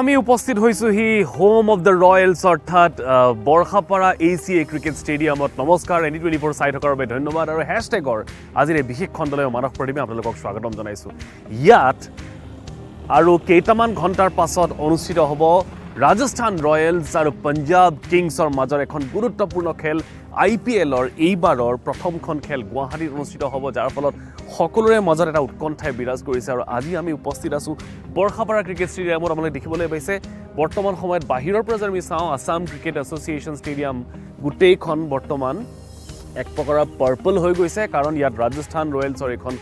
আমি উপস্থিত হৈছোহি home of the Royals অৰ্থাৎ বৰখাপাৰা ACA ক্ৰিকেট ষ্টেডিয়ামত। নমস্কাৰ, ND24 চাই থকাৰ বাবে ধন্যবাদ আৰু হেশটেগৰ আজিৰ এই বিশেষ খণ্ডলৈ মানস প্ৰতিমে আপোনালোকক স্বাগতম জনাইছোঁ। ইয়াত আৰু কেইটামান ঘণ্টাৰ পাছত অনুষ্ঠিত হ'ব ৰাজস্থান ৰয়েলছ আৰু পঞ্জাৱ কিংছৰ মাজৰ এখন গুৰুত্বপূৰ্ণ খেল। IPLৰ এইবাৰৰ প্ৰথমখন খেল গুৱাহাটীত অনুষ্ঠিত হ'ব, যাৰ ফলত সকলোৰে মাজত এটা উৎকণ্ঠাই বিৰাজ কৰিছে। আৰু আজি আমি উপস্থিত আছোঁ বৰখাপাৰা ক্ৰিকেট ষ্টেডিয়ামত। আপোনালোকে দেখিবলৈ পাইছে বৰ্তমান সময়ত বাহিৰৰ পৰা যদি আমি চাওঁ, আছাম ক্ৰিকেট এছ'চিয়েশ্যন ষ্টেডিয়াম গোটেইখন বৰ্তমান এক প্ৰকাৰৰ পাৰ্পল হৈ গৈছে, কাৰণ ইয়াত ৰাজস্থান ৰয়েলছৰ এখন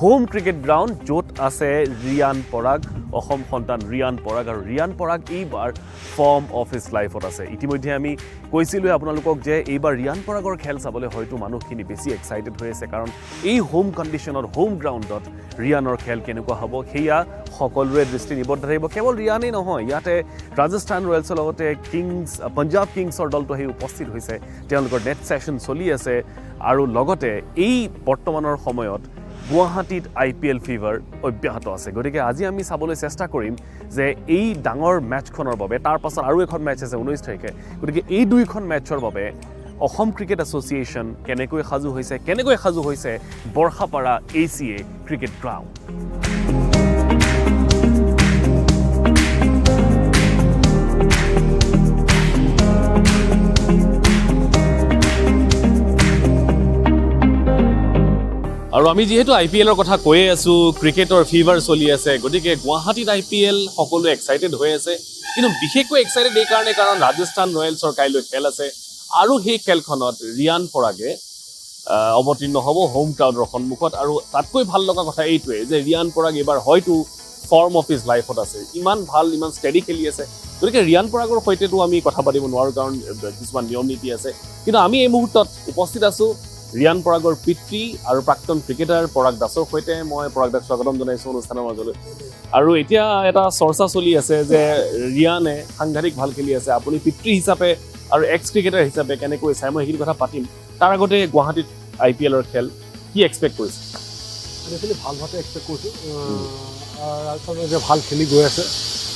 হোম ক্ৰিকেট গ্ৰাউণ্ড, য'ত আছে ৰিয়ান পৰাগ, অসম সন্তান ৰিয়ান পৰাগ। আৰু ৰিয়ান পৰাগ এইবাৰ ফৰ্ম অফ হিজ লাইফত আছে। ইতিমধ্যে আমি কৈছিলোঁ আপোনালোকক যে এইবাৰ ৰিয়ান পৰাগৰ খেল চাবলৈ হয়তো মানুহখিনি বেছি এক্সাইটেড হৈ আছে, কাৰণ এই হোম কণ্ডিশ্যনত, হোম গ্ৰাউণ্ডত ৰিয়ানৰ খেল কেনেকুৱা হ'ব সেয়া সকলোৰে দৃষ্টি নিবদ্ধ থাকিব। কেৱল ৰিয়ানেই নহয়, ইয়াতে ৰাজস্থান ৰয়েলছৰ লগতে পঞ্জাৱ কিংছৰ দলটো আহি উপস্থিত হৈছে। তেওঁলোকৰ নেট ছেশ্যন চলি আছে আৰু লগতে এই বৰ্তমানৰ সময়ত গুৱাহাটীত IPL ফিভাৰ অব্যাহত আছে। গতিকে আজি আমি চাবলৈ চেষ্টা কৰিম যে এই ডাঙৰ মেটছখনৰ বাবে, তাৰ পাছত আৰু এখন মেটছ আছে 19 তাৰিখে, গতিকে এই দুইখন মেটছৰ বাবে অসম ক্ৰিকেট এছ'চিয়েশ্যন কেনেকৈ সাজু হৈছে বৰখাপাৰা ACA ক্ৰিকেট গ্ৰাউণ্ড। আৰু আমি যিহেতু IPLৰ কথা কৈয়ে আছোঁ, ক্ৰিকেটৰ ফিভাৰ চলি আছে, গতিকে গুৱাহাটীত IPL সকলোৱে এক্সাইটেড হৈ আছে। কিন্তু বিশেষকৈ এক্সাইটেড এই কাৰণে, কাৰণ ৰাজস্থান ৰয়েলছৰ কাইলৈ খেল আছে আৰু সেই খেলখনত ৰিয়ান পৰাগে অৱতীৰ্ণ হ'ব হোম ক্ৰাউডৰ সন্মুখত। আৰু তাতকৈ ভাল লগা কথা এইটোৱে যে ৰিয়ান পৰাগ এইবাৰ হয়তো ফৰ্ম অফ হিজ লাইফত আছে, ইমান ভাল, ইমান ষ্টেডি খেলি আছে। গতিকে ৰিয়ান পৰাগৰ সৈতেতো আমি কথা পাতিব নোৱাৰোঁ, কাৰণ কিছুমান নিয়ম নীতি আছে। কিন্তু আমি এই মুহূৰ্তত উপস্থিত আছোঁ ৰিয়ান পৰাগৰ পিতৃ আৰু প্ৰাক্তন ক্ৰিকেটাৰ পৰাগ দাসৰ সৈতে। মই পৰাগ দাসক স্বাগতম জনাইছোঁ অনুষ্ঠানৰ মাজলৈ। আৰু এতিয়া এটা চৰ্চা চলি আছে যে ৰিয়ানে সাংঘাতিক ভাল খেলি আছে, আপুনি পিতৃ হিচাপে আৰু এক্স ক্ৰিকেটাৰ হিচাপে কেনেকৈ চাই, মই সেইখিনি কথা পাতিম। তাৰ আগতে গুৱাহাটীত IPLৰ খেল কি এক্সপেক্ট কৰিছে? একচুৱেলি ভাল ভাৱে এক্সপেক্ট কৰিছোঁ। যে ভাল খেলি গৈ আছে,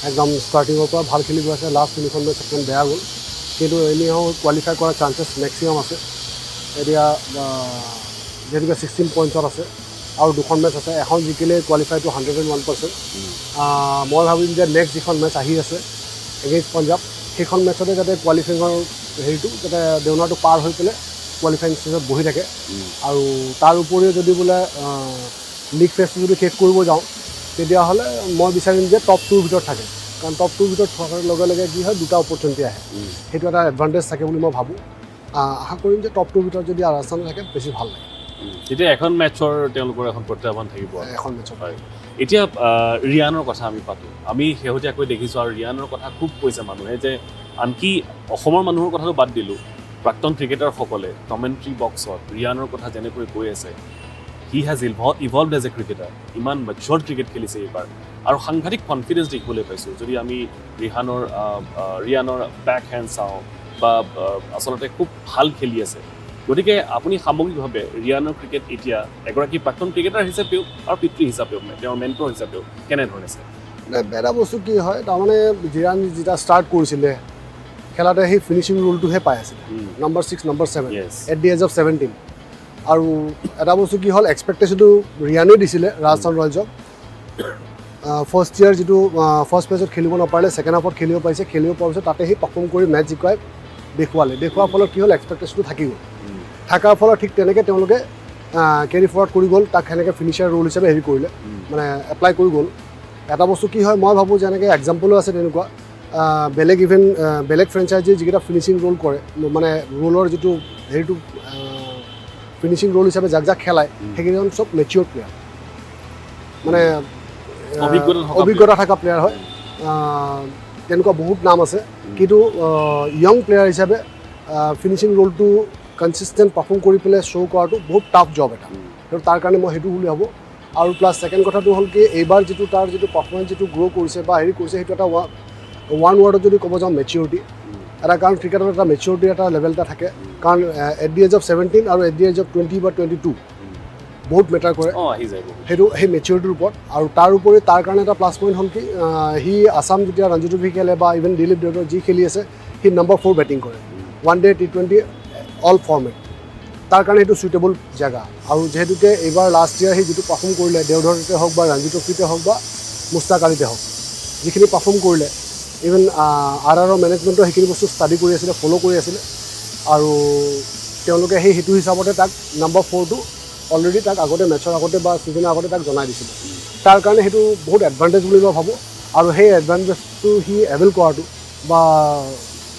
একদম ষ্টাৰ্টিঙৰ পৰা ভাল খেলি গৈ আছে। লাষ্ট 3খন মেটচ অকণমান বেয়া গ'ল, কিন্তু এনেও কোৱালিফাই কৰাৰ চান্সেছ মেক্সিমাম আছে। এতিয়া যেনেকৈ 16 পইণ্টত আছে আৰু 2খন মেটচ আছে, এখন জিকিলে কোৱালিফাইটো 101%। মই ভাবিম যে নেক্সট যিখন মেটচ আহি আছে এগেইনষ্ট পঞ্জাৱ, সেইখন মেটচতে যাতে কোৱালিফাইঙৰ হেৰিটো যাতে দেউনাৰটো পাৰ হৈ পেলাই কোৱালিফাইং ষ্টেজত বহি থাকে। আৰু তাৰ উপৰিও যদি বোলে লীগ ফেজটো যদি শেষ কৰিব যাওঁ, তেতিয়াহ'লে মই বিচাৰিম যে টপ 2ৰ ভিতৰত থাকে, কাৰণ টপ 2ৰ ভিতৰত থকাৰ লগে লগে কি হয়, দুটা অপৰচুনিটি আহে, সেইটো এটা এডভান্টেজ থাকে বুলি মই ভাবোঁ। আশা কৰিম যে টপ 2ৰ ভিতৰত যদি ৰাজস্থান থাকে বেছি ভাল লাগে। তেতিয়া এখন মেটছৰ তেওঁলোকৰ এখন প্ৰত্যাহ্বান থাকিব, এখন মেটছৰ। হয়, এতিয়া ৰিয়ানৰ কথা আমি পাতোঁ। আমি শেহতীয়াকৈ দেখিছোঁ আৰু ৰিয়ানৰ কথা খুব কৈছে মানুহে, যে আনকি অসমৰ মানুহৰ কথাটো বাদ দিলোঁ, প্ৰাক্তন ক্ৰিকেটাৰসকলে কমেণ্ট্ৰি বক্সত ৰিয়ানৰ কথা যেনেকৈ কৈ আছে, he has evolved as a cricketer, ইমান মেচিয়ৰ্ড ক্ৰিকেট খেলিছে এইবাৰ, আৰু সাংঘাতিক কনফিডেঞ্চ দেখিবলৈ পাইছোঁ। যদি আমি ৰিয়ানৰ বেক হেণ্ড চাওঁ, বা আচলতে খুব ভাল খেলি আছে। গতিকে আপুনি সামগ্ৰিকভাৱে ৰিয়ানৰ ক্ৰিকেট এতিয়া এগৰাকী প্ৰাক্তন ক্ৰিকেটাৰ হিচাপেও আৰু পিতৃ হিচাপেও, তেওঁৰ মেণ্টৰ হিচাপেও কেনেধৰণে আছে? এটা বস্তু কি হয়, তাৰমানে ৰিয়ান যেতিয়া ষ্টাৰ্ট কৰিছিলে খেলাতে সেই ফিনিচিং ৰোলটোহে পাই আছিলে, number 6, number 7 at the age of 17। আৰু এটা বস্তু কি হ'ল, এক্সপেক্টেশ্যনটো ৰিয়ানেই দিছিলে ৰাজস্থান ৰয়েলছক। ফাৰ্ষ্ট ইয়াৰ যিটো ফাৰ্ষ্ট মেচত খেলিব নাপাৰিলে, ছেকেণ্ড হাফত খেলিব পাৰিছে, খেলিব পোৱাৰ পিছত তাতে সি পাৰফৰ্ম কৰি মেচ জিকাই দেখুওৱাৰ ফলত কি হ'ল, এক্সপেক্টেশ্যনটো থাকি গ'ল। থকাৰ ফলত ঠিক তেনেকৈ তেওঁলোকে কেৰি ফৰৱাৰ্ড কৰি গ'ল, তাক সেনেকৈ ফিনিচাৰ ৰোল হিচাপে হেৰি কৰিলে, মানে এপ্লাই কৰি গ'ল। এটা বস্তু কি হয়, মই ভাবোঁ যেনেকৈ এক্সাম্পলো আছে তেনেকুৱা, বেলেগ ফ্ৰেঞ্চাইজি যিকেইটা ফিনিচিং ৰোল কৰে, মানে ৰোলৰ যিটো হেৰিটো ফিনিচিং ৰোল হিচাপে যাক খেলায়, সেইকেইজন চব মেচিয়ৰ্ড প্লেয়াৰ, মানে অভিজ্ঞতা থকা প্লেয়াৰ হয়। তেনেকুৱা বহুত নাম আছে, কিন্তু য়ং প্লেয়াৰ হিচাপে ফিনিচিং ৰোলটো কনচিষ্টেণ্ট পাৰফৰ্ম কৰি পেলাই শ্ব' কৰাটো বহুত টাফ জব এটা, আৰু তাৰ কাৰণে মই সেইটো বুলি ভাবোঁ। আৰু প্লাছ ছেকেণ্ড কথাটো হ'ল কি, এইবাৰ তাৰ যিটো পাৰফৰ্মেঞ্চ যিটো গ্ৰ' কৰিছে বা হেৰি কৰিছে, সেইটো এটা ওৱান ৱৰ্ডত যদি ক'ব যাওঁ, মেচিয়ৰিটি এটা। কাৰণ ক্ৰিকেটত এটা মেচিয়ৰিটিৰ এটা লেভেল এটা থাকে, কাৰণ এট দি এজ অফ 17 আৰু এট দি এজ অফ 20 বা 22 বহুত মেটাৰ কৰে সেইটো সেই মেচিউৰিটিৰ ওপৰত আৰু তাৰ উপৰি তাৰ কাৰণে এটা প্লাছ পইণ্ট হ'ল কি সি আছাম যেতিয়া ৰঞ্জি ট্ৰফি খেলে বা ইভেন দিলীপ দেৱৰ যি খেলি আছে সি নম্বৰ 4 বেটিং কৰে one day T20 all format তাৰ কাৰণে সেইটো চুইটেবল জেগা আৰু যিহেতুকে এইবাৰ লাষ্ট ইয়াৰ সি যিটো পাৰফৰ্ম কৰিলে দেওধৰতে হওক বা ৰঞ্জি ট্ৰফিতে হওক বা মুস্তাক আলীতে হওক যিখিনি পাৰফৰ্ম কৰিলে ইভেন আৰৰ মেনেজমেণ্টৰ সেইখিনি বস্তু ষ্টাডি কৰি আছিলে ফ'ল' কৰি আছিলে আৰু তেওঁলোকে সেইটো হিচাপতে তাক নম্বৰ 4টো অলৰেডি তাক আগতে মেটছৰ আগতে বা ছিজনৰ আগতে তাক জনাই দিছিলে তাৰ কাৰণে সেইটো বহুত এডভান্টেজ বুলি মই ভাবোঁ আৰু সেই এডভান্টেজটো সি এভেইল কৰাটো বা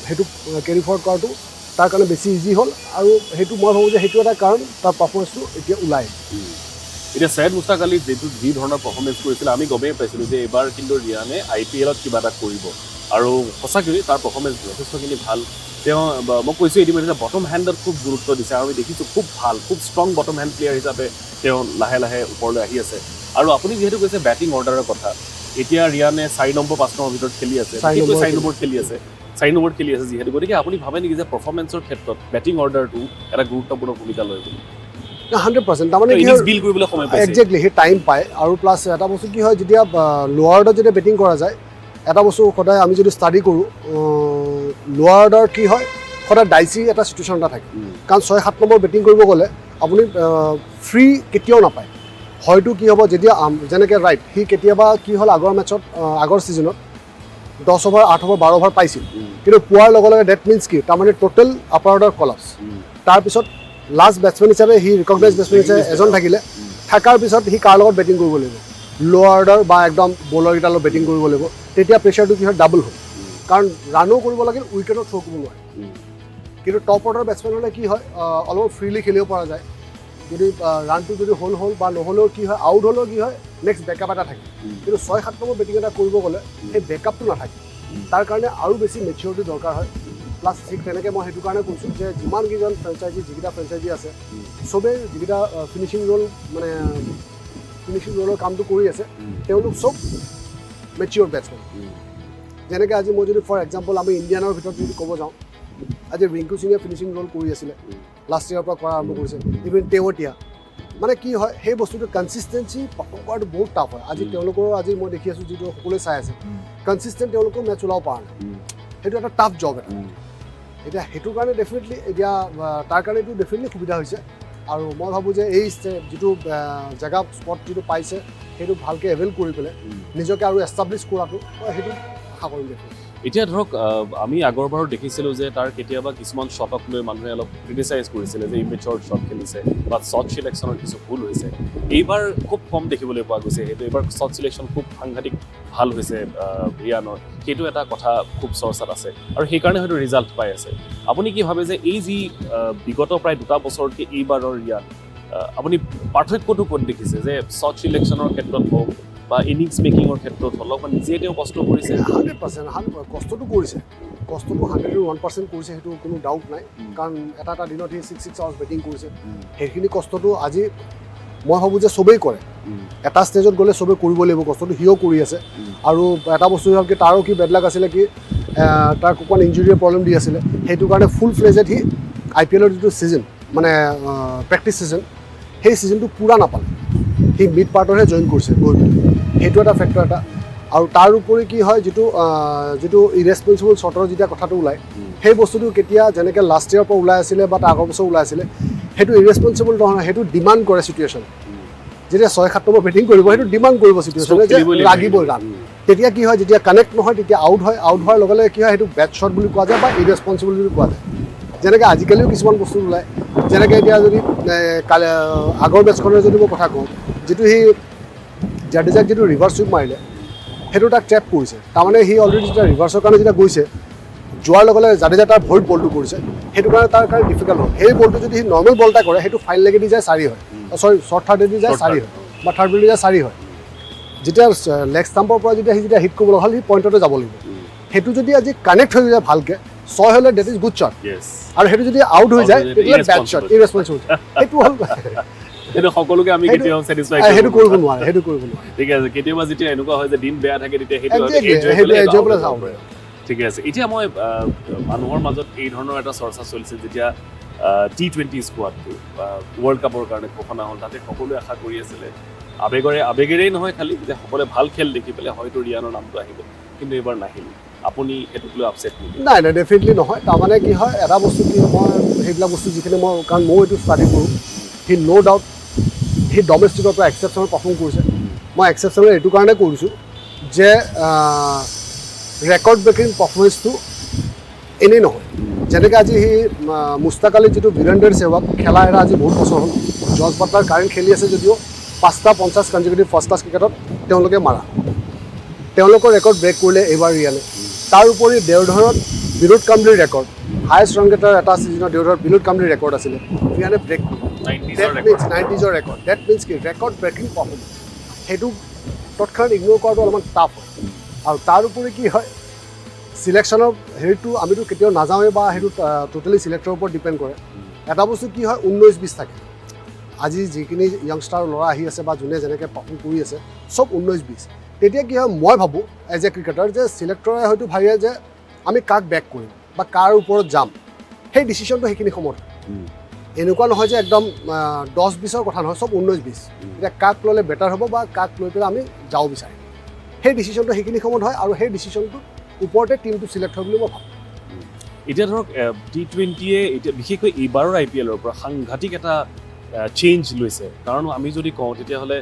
সেইটো কেৰি ফৰৱাৰ্ড কৰাটো তাৰ কাৰণে বেছি ইজি হ'ল আৰু সেইটো মই ভাবোঁ যে সেইটো এটা কাৰণ তাৰ পাৰফৰ্মেঞ্চটো এতিয়া ওলাই এতিয়া সৈয়দ মুস্তাক আলী যি ধৰণৰ পাৰফৰ্মেঞ্চ কৰিছিলে আমি গমেই পাইছিলোঁ যে এইবাৰ কিন্তু ৰিয়ানে IPLত কিবা এটা কৰিব আৰু সঁচাকৈ তাৰ পাৰফৰ্মেঞ্চ যথেষ্টখিনি ভাল তেওঁ মই কৈছোঁ ইতিমধ্যে বটম হেণ্ডত খুব গুৰুত্ব দিছে আৰু আমি দেখিছোঁ খুব ভাল খুব ষ্ট্ৰং বটম হেণ্ড প্লেয়াৰ হিচাপে তেওঁ লাহে লাহে ওপৰলৈ আহি আছে আৰু আপুনি যিহেতু কৈছে বেটিং অৰ্ডাৰৰ কথা এতিয়া ৰিয়ানে 4 নম্বৰ 5 নম্বৰ ভিতৰত খেলি আছে 4 নম্বৰত খেলি আছে 4 নম্বৰত খেলি আছে যিহেতু গতিকে আপুনি ভাবে নেকি যে পাৰফৰ্মেঞ্চৰ ক্ষেত্ৰত বেটিং অৰ্ডাৰটো এটা গুৰুত্বপূৰ্ণ ভূমিকা লয় বুলি 100% তাৰমানে বিল কৰিবলৈ সময় পাইছে একজেক্টলি সেই টাইম পায় আৰু প্লাছ এটা বস্তু কি হয় যেতিয়া লোৱাৰ অৰ্ডাৰত যেতিয়া বেটিং কৰা যায় এটা বস্তু সদায় আমি যদি ষ্টাডি কৰোঁ লোৱাৰ অৰ্ডাৰ কি হয় সদায় ডাইচি এটা চিটুৱেশ্যন এটা থাকে কাৰণ 6-7 নম্বৰ বেটিং কৰিব গ'লে আপুনি ফ্ৰী কেতিয়াও নাপায় হয়তো কি হ'ব যেতিয়া যেনেকৈ ৰাইট সি কেতিয়াবা কি হ'ল আগৰ মেটছত আগৰ ছিজনত 10 অভাৰ 8 অভাৰ 12 অভাৰ পাইছিল কিন্তু পোৱাৰ লগে লগে ডেট মিনছ কি তাৰমানে টোটেল আপাৰ অৰ্ডাৰ কলাপছ তাৰপিছত লাষ্ট বেটছমেন হিচাপে সি ৰিকগনাইজ বেটছমেন হিচাপে এজন থাকিলে থকাৰ পিছত সি কাৰ লগত বেটিং কৰিব লাগিব লোৱাৰ অৰ্ডাৰ বা একদম বলাৰকেইটাৰ লগত বেটিং কৰিব লাগিব তেতিয়া প্ৰেছাৰটো কি হয় ডাবল হ'ল কাৰণ ৰানো কৰিব লাগিল উইকেটত থ্ৰ' কৰিব নোৱাৰে কিন্তু টপ অৰ্ডাৰ বেটছমেন হ'লে কি হয় অলপ ফ্ৰীলি খেলিব পৰা যায় যদি ৰানটো যদি হ'ল বা নহ'লেও কি হয় আউট হ'লেও কি হয় নেক্সট বেকআপ এটা থাকে কিন্তু 6-7 নম্বৰ বেটিং এটা কৰিব গ'লে সেই বেকআপটো নাথাকে তাৰ কাৰণে আৰু বেছি মেচিউৰিটি দৰকাৰ হয় প্লাছ ঠিক তেনেকৈ মই সেইটো কাৰণে কৈছোঁ যে যিমানকেইজন ফ্ৰেঞ্চাইজি যিকেইটা ফ্ৰেঞ্চাইজি আছে চবেই যিকেইটা ফিনিচিং ৰোলৰ কামটো কৰি আছে তেওঁলোক চব মেচিউৰ বেটছমেন যেনেকৈ আজি মই যদি ফৰ এক্সাম্পল আমি ইণ্ডিয়ানৰ ভিতৰত যদি ক'ব যাওঁ আজি ৰিংকু সিঙে ফিনিচিং ৰোল কৰি আছিলে লাষ্ট ইয়াৰৰ পৰা কৰা আৰম্ভ কৰিছে ইভেন তেৱতীয়া মানে কি হয় সেই বস্তুটো কনচিষ্টেঞ্চি পাৰফৰ্ম কৰাটো বহুত টাফ হয় আজি তেওঁলোকৰ আজি মই দেখি আছোঁ যিটো সকলোৱে চাই আছে কনচিষ্টেণ্ট তেওঁলোকৰ মেটচ ওলাব পৰা নাই সেইটো এটা টাফ জব এটা এতিয়া সেইটো কাৰণে ডেফিনেটলি এতিয়া তাৰ কাৰণে এইটো ডেফিনেটলি সুবিধা হৈছে আৰু মই ভাবোঁ যে এই যিটো জেগা স্পট যিটো পাইছে সেইটো ভালকৈ এভেইল কৰি পেলাই নিজকে আৰু এষ্টাব্লিছ কৰাটো মই সেইটো আশা কৰিম দেখোন এতিয়া ধৰক আমি আগৰবাৰো দেখিছিলোঁ যে তাৰ কেতিয়াবা কিছুমান শ্বটক লৈ মানুহে অলপ ক্ৰিটিচাইজ কৰিছিলে যে ইমেচৰ শ্বট খেলিছে বা শ্বট চিলেকশ্যনৰ কিছু ভুল হৈছে এইবাৰ খুব কম দেখিবলৈ পোৱা গৈছে সেইটো এইবাৰ শ্বট চিলেকশ্যন খুব সাংঘাতিক ভাল হৈছে ৰিয়ানৰ সেইটো এটা কথা খুব চৰ্চাত আছে আৰু সেইকাৰণে হয়তো ৰিজাল্ট পাই আছে আপুনি কি ভাবে যে এই যি বিগত প্ৰায় 2 বছৰতকৈ এইবাৰৰ ৰিয়ান আপুনি পাৰ্থক্যটো ক'ত দেখিছে যে শ্বট চিলেকশ্যনৰ ক্ষেত্ৰত হওক বা ইনিংছ মেকিঙৰ ক্ষেত্ৰত অলপমান নিজে তেওঁ কষ্ট কৰিছে 100% কষ্টটো কৰিছে কষ্টটো 101% কৰিছে সেইটো কোনো ডাউট নাই কাৰণ এটা দিনত সি 6 আৱাৰ্ছ বেটিং কৰিছে সেইখিনি কষ্টটো আজি মই ভাবোঁ যে চবেই কৰে এটা ষ্টেজত গ'লে চবেই কৰিব লাগিব কষ্টটো সিও কৰি আছে আৰু এটা বস্তু হ'ল কি তাৰো কি বেড লাক আছিলে কি তাৰ অকণমান ইঞ্জুৰিৰ প্ৰব্লেম দি আছিলে সেইটো কাৰণে ফুল ফ্লেজেড সি IPLৰ যিটো ছিজন মানে প্ৰেক্টিছ ছিজন সেই ছিজনটো পূৰা নাপালে সি মিড পাৰ্টৰহে জইন কৰিছে গৈ পেলাই সেইটো এটা ফেক্টৰ এটা আৰু তাৰ উপৰি কি হয় যিটো ইৰেছপনচিবল শ্বটৰ যেতিয়া কথাটো ওলায় সেই বস্তুটো কেতিয়া যেনেকৈ লাষ্ট ইয়াৰৰ পৰা ওলাই আছিলে বা তাৰ আগৰ বছৰ ওলাই আছিলে সেইটো ইৰেছপনচিবল নহয় সেইটো ডিমাণ্ড কৰে চিটুৱেশ্যন যেতিয়া 6-7 নম্বৰ বেটিং কৰিব সেইটো ডিমাণ্ড কৰিব চিটুৱেশ্যনে যে লাগিবই ৰান তেতিয়া কি হয় যেতিয়া কানেক্ট নহয় তেতিয়া আউট হোৱাৰ লগে লগে কি হয় সেইটো বেড শ্বট বুলি কোৱা যায় বা ইৰেছপনচিবল বুলি কোৱা যায় যেনেকৈ আজিকালিও কিছুমান বস্তু ওলায় যেনেকৈ এতিয়া যদি আগৰ বেটছখনৰ যদি মই কথা কওঁ যিটো সি জাডেজাক যিটো ৰিভাৰ্ছ চুইপ মাৰিলে সেইটো তাক ট্ৰেপ কৰিছে তাৰমানে সি অলৰেডি যেতিয়া ৰিভাৰ্ছৰ কাৰণে যেতিয়া গৈছে যোৱাৰ লগে লগে জাডেজা তাৰ ভৰিত বলটো কৰিছে সেইটো কাৰণে তাৰ কাৰণে ডিফিকাল্ট হ'ল সেই বলটো যদি সি নৰ্মেল বল এটা কৰে সেইটো ফাইন লেগেদি যায় 4 হয় শ্বৰ্ট থাৰ্ডেদি যায় 4 হয় বা থাৰ্ড বলেদি যায় 4 হয় যেতিয়া লেগ ষ্টাম্পৰ পৰা যেতিয়া হিট কৰিব লগা হ'ল সি পইণ্টতে যাব লাগিব সেইটো যদি আজি কানেক্ট হৈ যায় ভালকৈ 6 হ'লে ডেট ইজ গুড শ্বট আৰু সেইটো যদি আউট হৈ যায় তেতিয়াহ'লে বেড শ্বট ইৰেছপনচিবল সেইটো হ'ল সেইটো সকলোকে আমি কেতিয়াও ছেটিছফাই কৰিব নোৱাৰে ঠিক আছে কেতিয়াবা যেতিয়া এনেকুৱা হয় যে দিন বেয়া থাকে তেতিয়া সেইটো ঠিক আছে এতিয়া মই মানুহৰ মাজত এই ধৰণৰ এটা চৰ্চা চলিছে যেতিয়া T20 স্কোৱাডটো ৱৰ্ল্ড কাপৰ কাৰণে ঘোষণা হ'ল তাতে সকলোৱে আশা কৰি আছিলে আবেগেৰেই নহয় খালি যে সকলোৱে ভাল খেল দেখি পেলাই হয়তো ৰিয়ানৰ নামটো আহিব কিন্তু এইবাৰ নাহিল আপুনি সেইটোক লৈ আপছেট নেকি নাই ডেফিনেটলি নহয় তাৰমানে কি হয় এটা বস্তু কি মই সেইবিলাক বস্তু যিখিনি মই কাৰণ ময়ো এইটো ষ্টাডি কৰোঁ সি ন' ডাউট সি ডমেষ্টিকৰ পৰা এক্সেপশ্যনেল পাৰফৰ্ম কৰিছে মই এক্সেপশ্যনেল এইটো কাৰণে কৰিছোঁ যে ৰেকৰ্ড ব্ৰেকিং পাৰফৰ্মেঞ্চটো এনেই নহয় যেনেকৈ আজি সি মুস্তাক আলী যিটো বীৰেন্দ্ৰ সেহৱাগ খেলা এৰা আজি বহুত বছৰ হ'ল জৰ্জ বাটলাৰ কাৰেণ্ট খেলি আছে যদিও 5টা 50 কনজিকিউটিভ ফাৰ্ষ্ট ক্লাছ ক্ৰিকেটত তেওঁলোকে মাৰা তেওঁলোকৰ ৰেকৰ্ড ব্ৰেক কৰিলে এইবাৰ ৰিয়ানে তাৰ উপৰি দেওধৰত বিনোদ কাম্বলিৰ ৰেকৰ্ড হায়েষ্ট ৰান গেটাৰ এটা ছিজনত দেওধৰত বিনোদ কাম্বলিৰ ৰেকৰ্ড আছিলে ৰিয়ানে ব্ৰেক কৰিলে 90ৰ ৰেকৰ্ড ডেট মিনছ কি ৰেকৰ্ড ব্ৰেকিং পাৰফৰ্মেঞ্চ সেইটো তৎক্ষণাত ইগন'ৰ কৰাটো অলপমান টাফ হয় আৰু তাৰ উপৰি কি হয় চিলেকশ্যনৰ হেৰিটো আমিতো কেতিয়াও নাযাওঁৱেই বা সেইটো টোটেলি চিলেক্টৰৰ ওপৰত ডিপেণ্ড কৰে এটা বস্তু কি হয় 19-20 থাকে আজি যিখিনি য়াংষ্টাৰ ল'ৰা আহি আছে বা যোনে যেনেকৈ পাৰফৰ্ম কৰি আছে চব 19-20 তেতিয়া কি হয় মই ভাবোঁ এজ এ ক্ৰিকেটাৰ যে চিলেক্টৰে হয়তো ভাবে যে আমি কাক বেক কৰিম বা কাৰ ওপৰত যাম সেই ডিচিশ্যনটো সেইখিনি সময়ত এনেকুৱা নহয় যে একদম 10-20ৰ কথা নহয় চব 19-20 এতিয়া কাক ল'লে বেটাৰ হ'ব বা কাক লৈ পেলাই আমি যাব বিচাৰিম সেই ডিচিশ্যনটো সেইখিনি সময়ত হয় আৰু সেই ডিচিশ্যনটো ওপৰতে টিমটো চিলেক্ট হয় বুলি মই ভাবোঁ এতিয়া ধৰক T20য়ে এতিয়া বিশেষকৈ এইবাৰৰ IPLৰ পৰা সাংঘাতিক এটা চেঞ্জ লৈছে কাৰণ আমি যদি কওঁ তেতিয়াহ'লে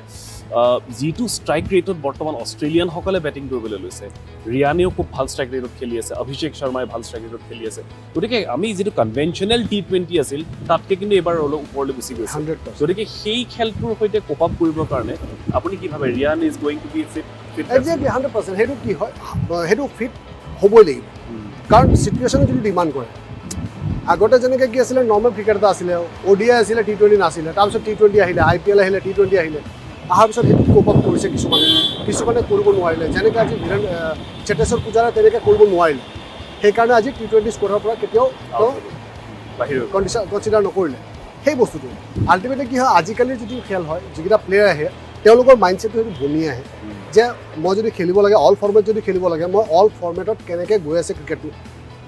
যিটো ষ্ট্ৰাইক ৰেটত বৰ্তমান অষ্ট্ৰেলিয়ানসকলে বেটিং কৰিবলৈ লৈছে ৰিয়ানেও খুব ভাল ষ্ট্ৰাইক ৰেটত খেলি আছে অভিষেক শৰ্মাই ভাল ষ্ট্ৰাইক ৰেটত খেলি আছে গতিকে আমি যিটো কনভেনশ্যনেল T20 আছিল তাতকৈ কিন্তু এইবাৰ অলপ ওপৰলৈ গুচি গৈছে 100% গতিকে সেই খেলটোৰ সৈতে কোপ আপ কৰিবৰ কাৰণে আপুনি কি ভাবে Riyan is going to be fit exactly 100% সেইটো কি হয় সেইটো ফিট হ'বই লাগিব কাৰণ চিটুৱেশ্যনে যদি ডিমাণ্ড কৰে আগতে যেনেকৈ কি আছিলে নৰ্মেল ক্ৰিকেট এটা আছিলে ODI আছিলে T20 নাছিলে তাৰপিছত T20 আহিলে IPL আহিলে T20 আহিলে অহাৰ পিছত সেইটো কোপ আপ কৰিছে কিছুমানে কৰিব নোৱাৰিলে যেনেকৈ আজি চেতেশ্বৰ পূজাৰাই তেনেকৈ কৰিব নোৱাৰিলে সেইকাৰণে আজি T20 স্কোৱাডৰ পৰা কেতিয়াও কনচিডাৰ নকৰিলে সেই বস্তুটো আল্টিমেটলি কি হয় আজিকালিৰ যিটো খেল হয় যিকেইটা প্লেয়াৰ আহে তেওঁলোকৰ মাইণ্ডছেটটো সেইটো বনি আহে যে মই যদি খেলিব লাগে অল ফৰ্মেট যদি খেলিব লাগে মই অল ফৰ্মেটত কেনেকৈ গৈ আছে ক্ৰিকেটটো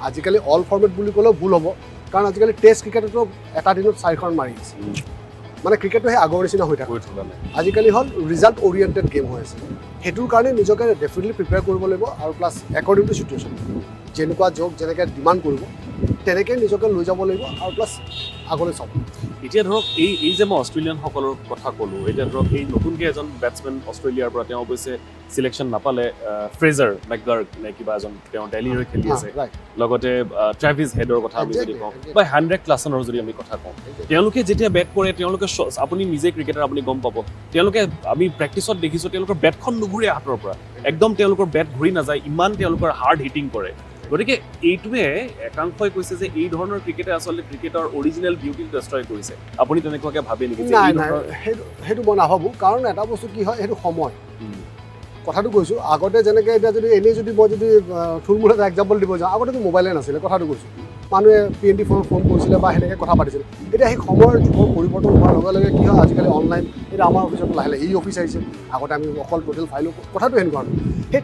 আজিকালি অল ফৰ্মেট বুলি ক'লেও ভুল হ'ব কাৰণ আজিকালি টেষ্ট ক্ৰিকেটতো এটা দিনত 4খন মাৰি আছে মানে ক্ৰিকেটটো সেই আগৰ নিচিনা হৈ থাকে আজিকালি হ'ল ৰিজাল্ট অৰিয়েণ্টেড গেম হৈ আছে সেইটোৰ কাৰণে নিজকে ডেফিনেটলি প্ৰিপেয়াৰ কৰিব লাগিব আৰু প্লাছ একৰ্ডিং টু চিটুৱেশ্যন যেনেকুৱা জব যেনেকৈ ডিমাণ্ড কৰিব তেনেকৈ নিজকে লৈ যাব লাগিব আৰু প্লাছ আগলৈ চাব এতিয়া ধৰক এই যে মই অষ্ট্ৰেলিয়ানসকলৰ কথা ক'লোঁ এতিয়া ধৰক এই নতুনকৈ এজন বেটছমেন অষ্ট্ৰেলিয়াৰ পৰা তেওঁ অৱশ্যে চিলেকশ্যন নাপালে ফ্ৰেজাৰ মেকগাৰ্গ নে কিবা এজন তেওঁ দিল্লীৰ হৈ খেলি আছে লগতে ট্ৰেভিছ হেডৰ কথা আমি যদি কওঁ বা হেনৰিক ক্লাছনৰ যদি আমি কথা কওঁ তেওঁলোকে যেতিয়া বেট কৰে তেওঁলোকে আপুনি নিজে ক্ৰিকেটাৰ আপুনি গম পাব তেওঁলোকে আমি প্ৰেক্টিছত দেখিছোঁ তেওঁলোকৰ বেটখন নুঘূৰে হাতৰ পৰা একদম তেওঁলোকৰ বেট ঘূৰি নাযায় ইমান তেওঁলোকৰ হাৰ্ড হিটিং কৰে গতিকে এইটোৱে একাংশই কৈছে যে এই ধৰণৰ ক্ৰিকেটে আচলতে ক্ৰিকেটৰ অৰিজিনেল বিউটিটো ডেষ্ট্ৰয় কৰিছে আপুনি তেনেকুৱাকৈ ভাবে নেকি নাই সেইটো মই নাভাবোঁ কাৰণ এটা বস্তু কি হয় সেইটো সময় কথাটো কৈছোঁ আগতে যেনেকৈ এতিয়া যদি এনেই যদি মই যদি থুলমূল এটা এক্সাম্পল দিব যাওঁ আগতেতো মোবাইলে নাছিলে কথাটো কৈছোঁ মানুহে PND4 ফোন কৰিছিলে বা সেনেকৈ কথা পাতিছিলে এতিয়া সেই সময়ৰ যুগৰ পৰিৱৰ্তন হোৱাৰ লগে লগে কি হয় আজিকালি অনলাইন এতিয়া আমাৰ অফিচত লাহে লাহে অফিচ আহিছে আগতে আমি অকল টোটেল ফাইলো কথাটো সেনেকুৱা সেই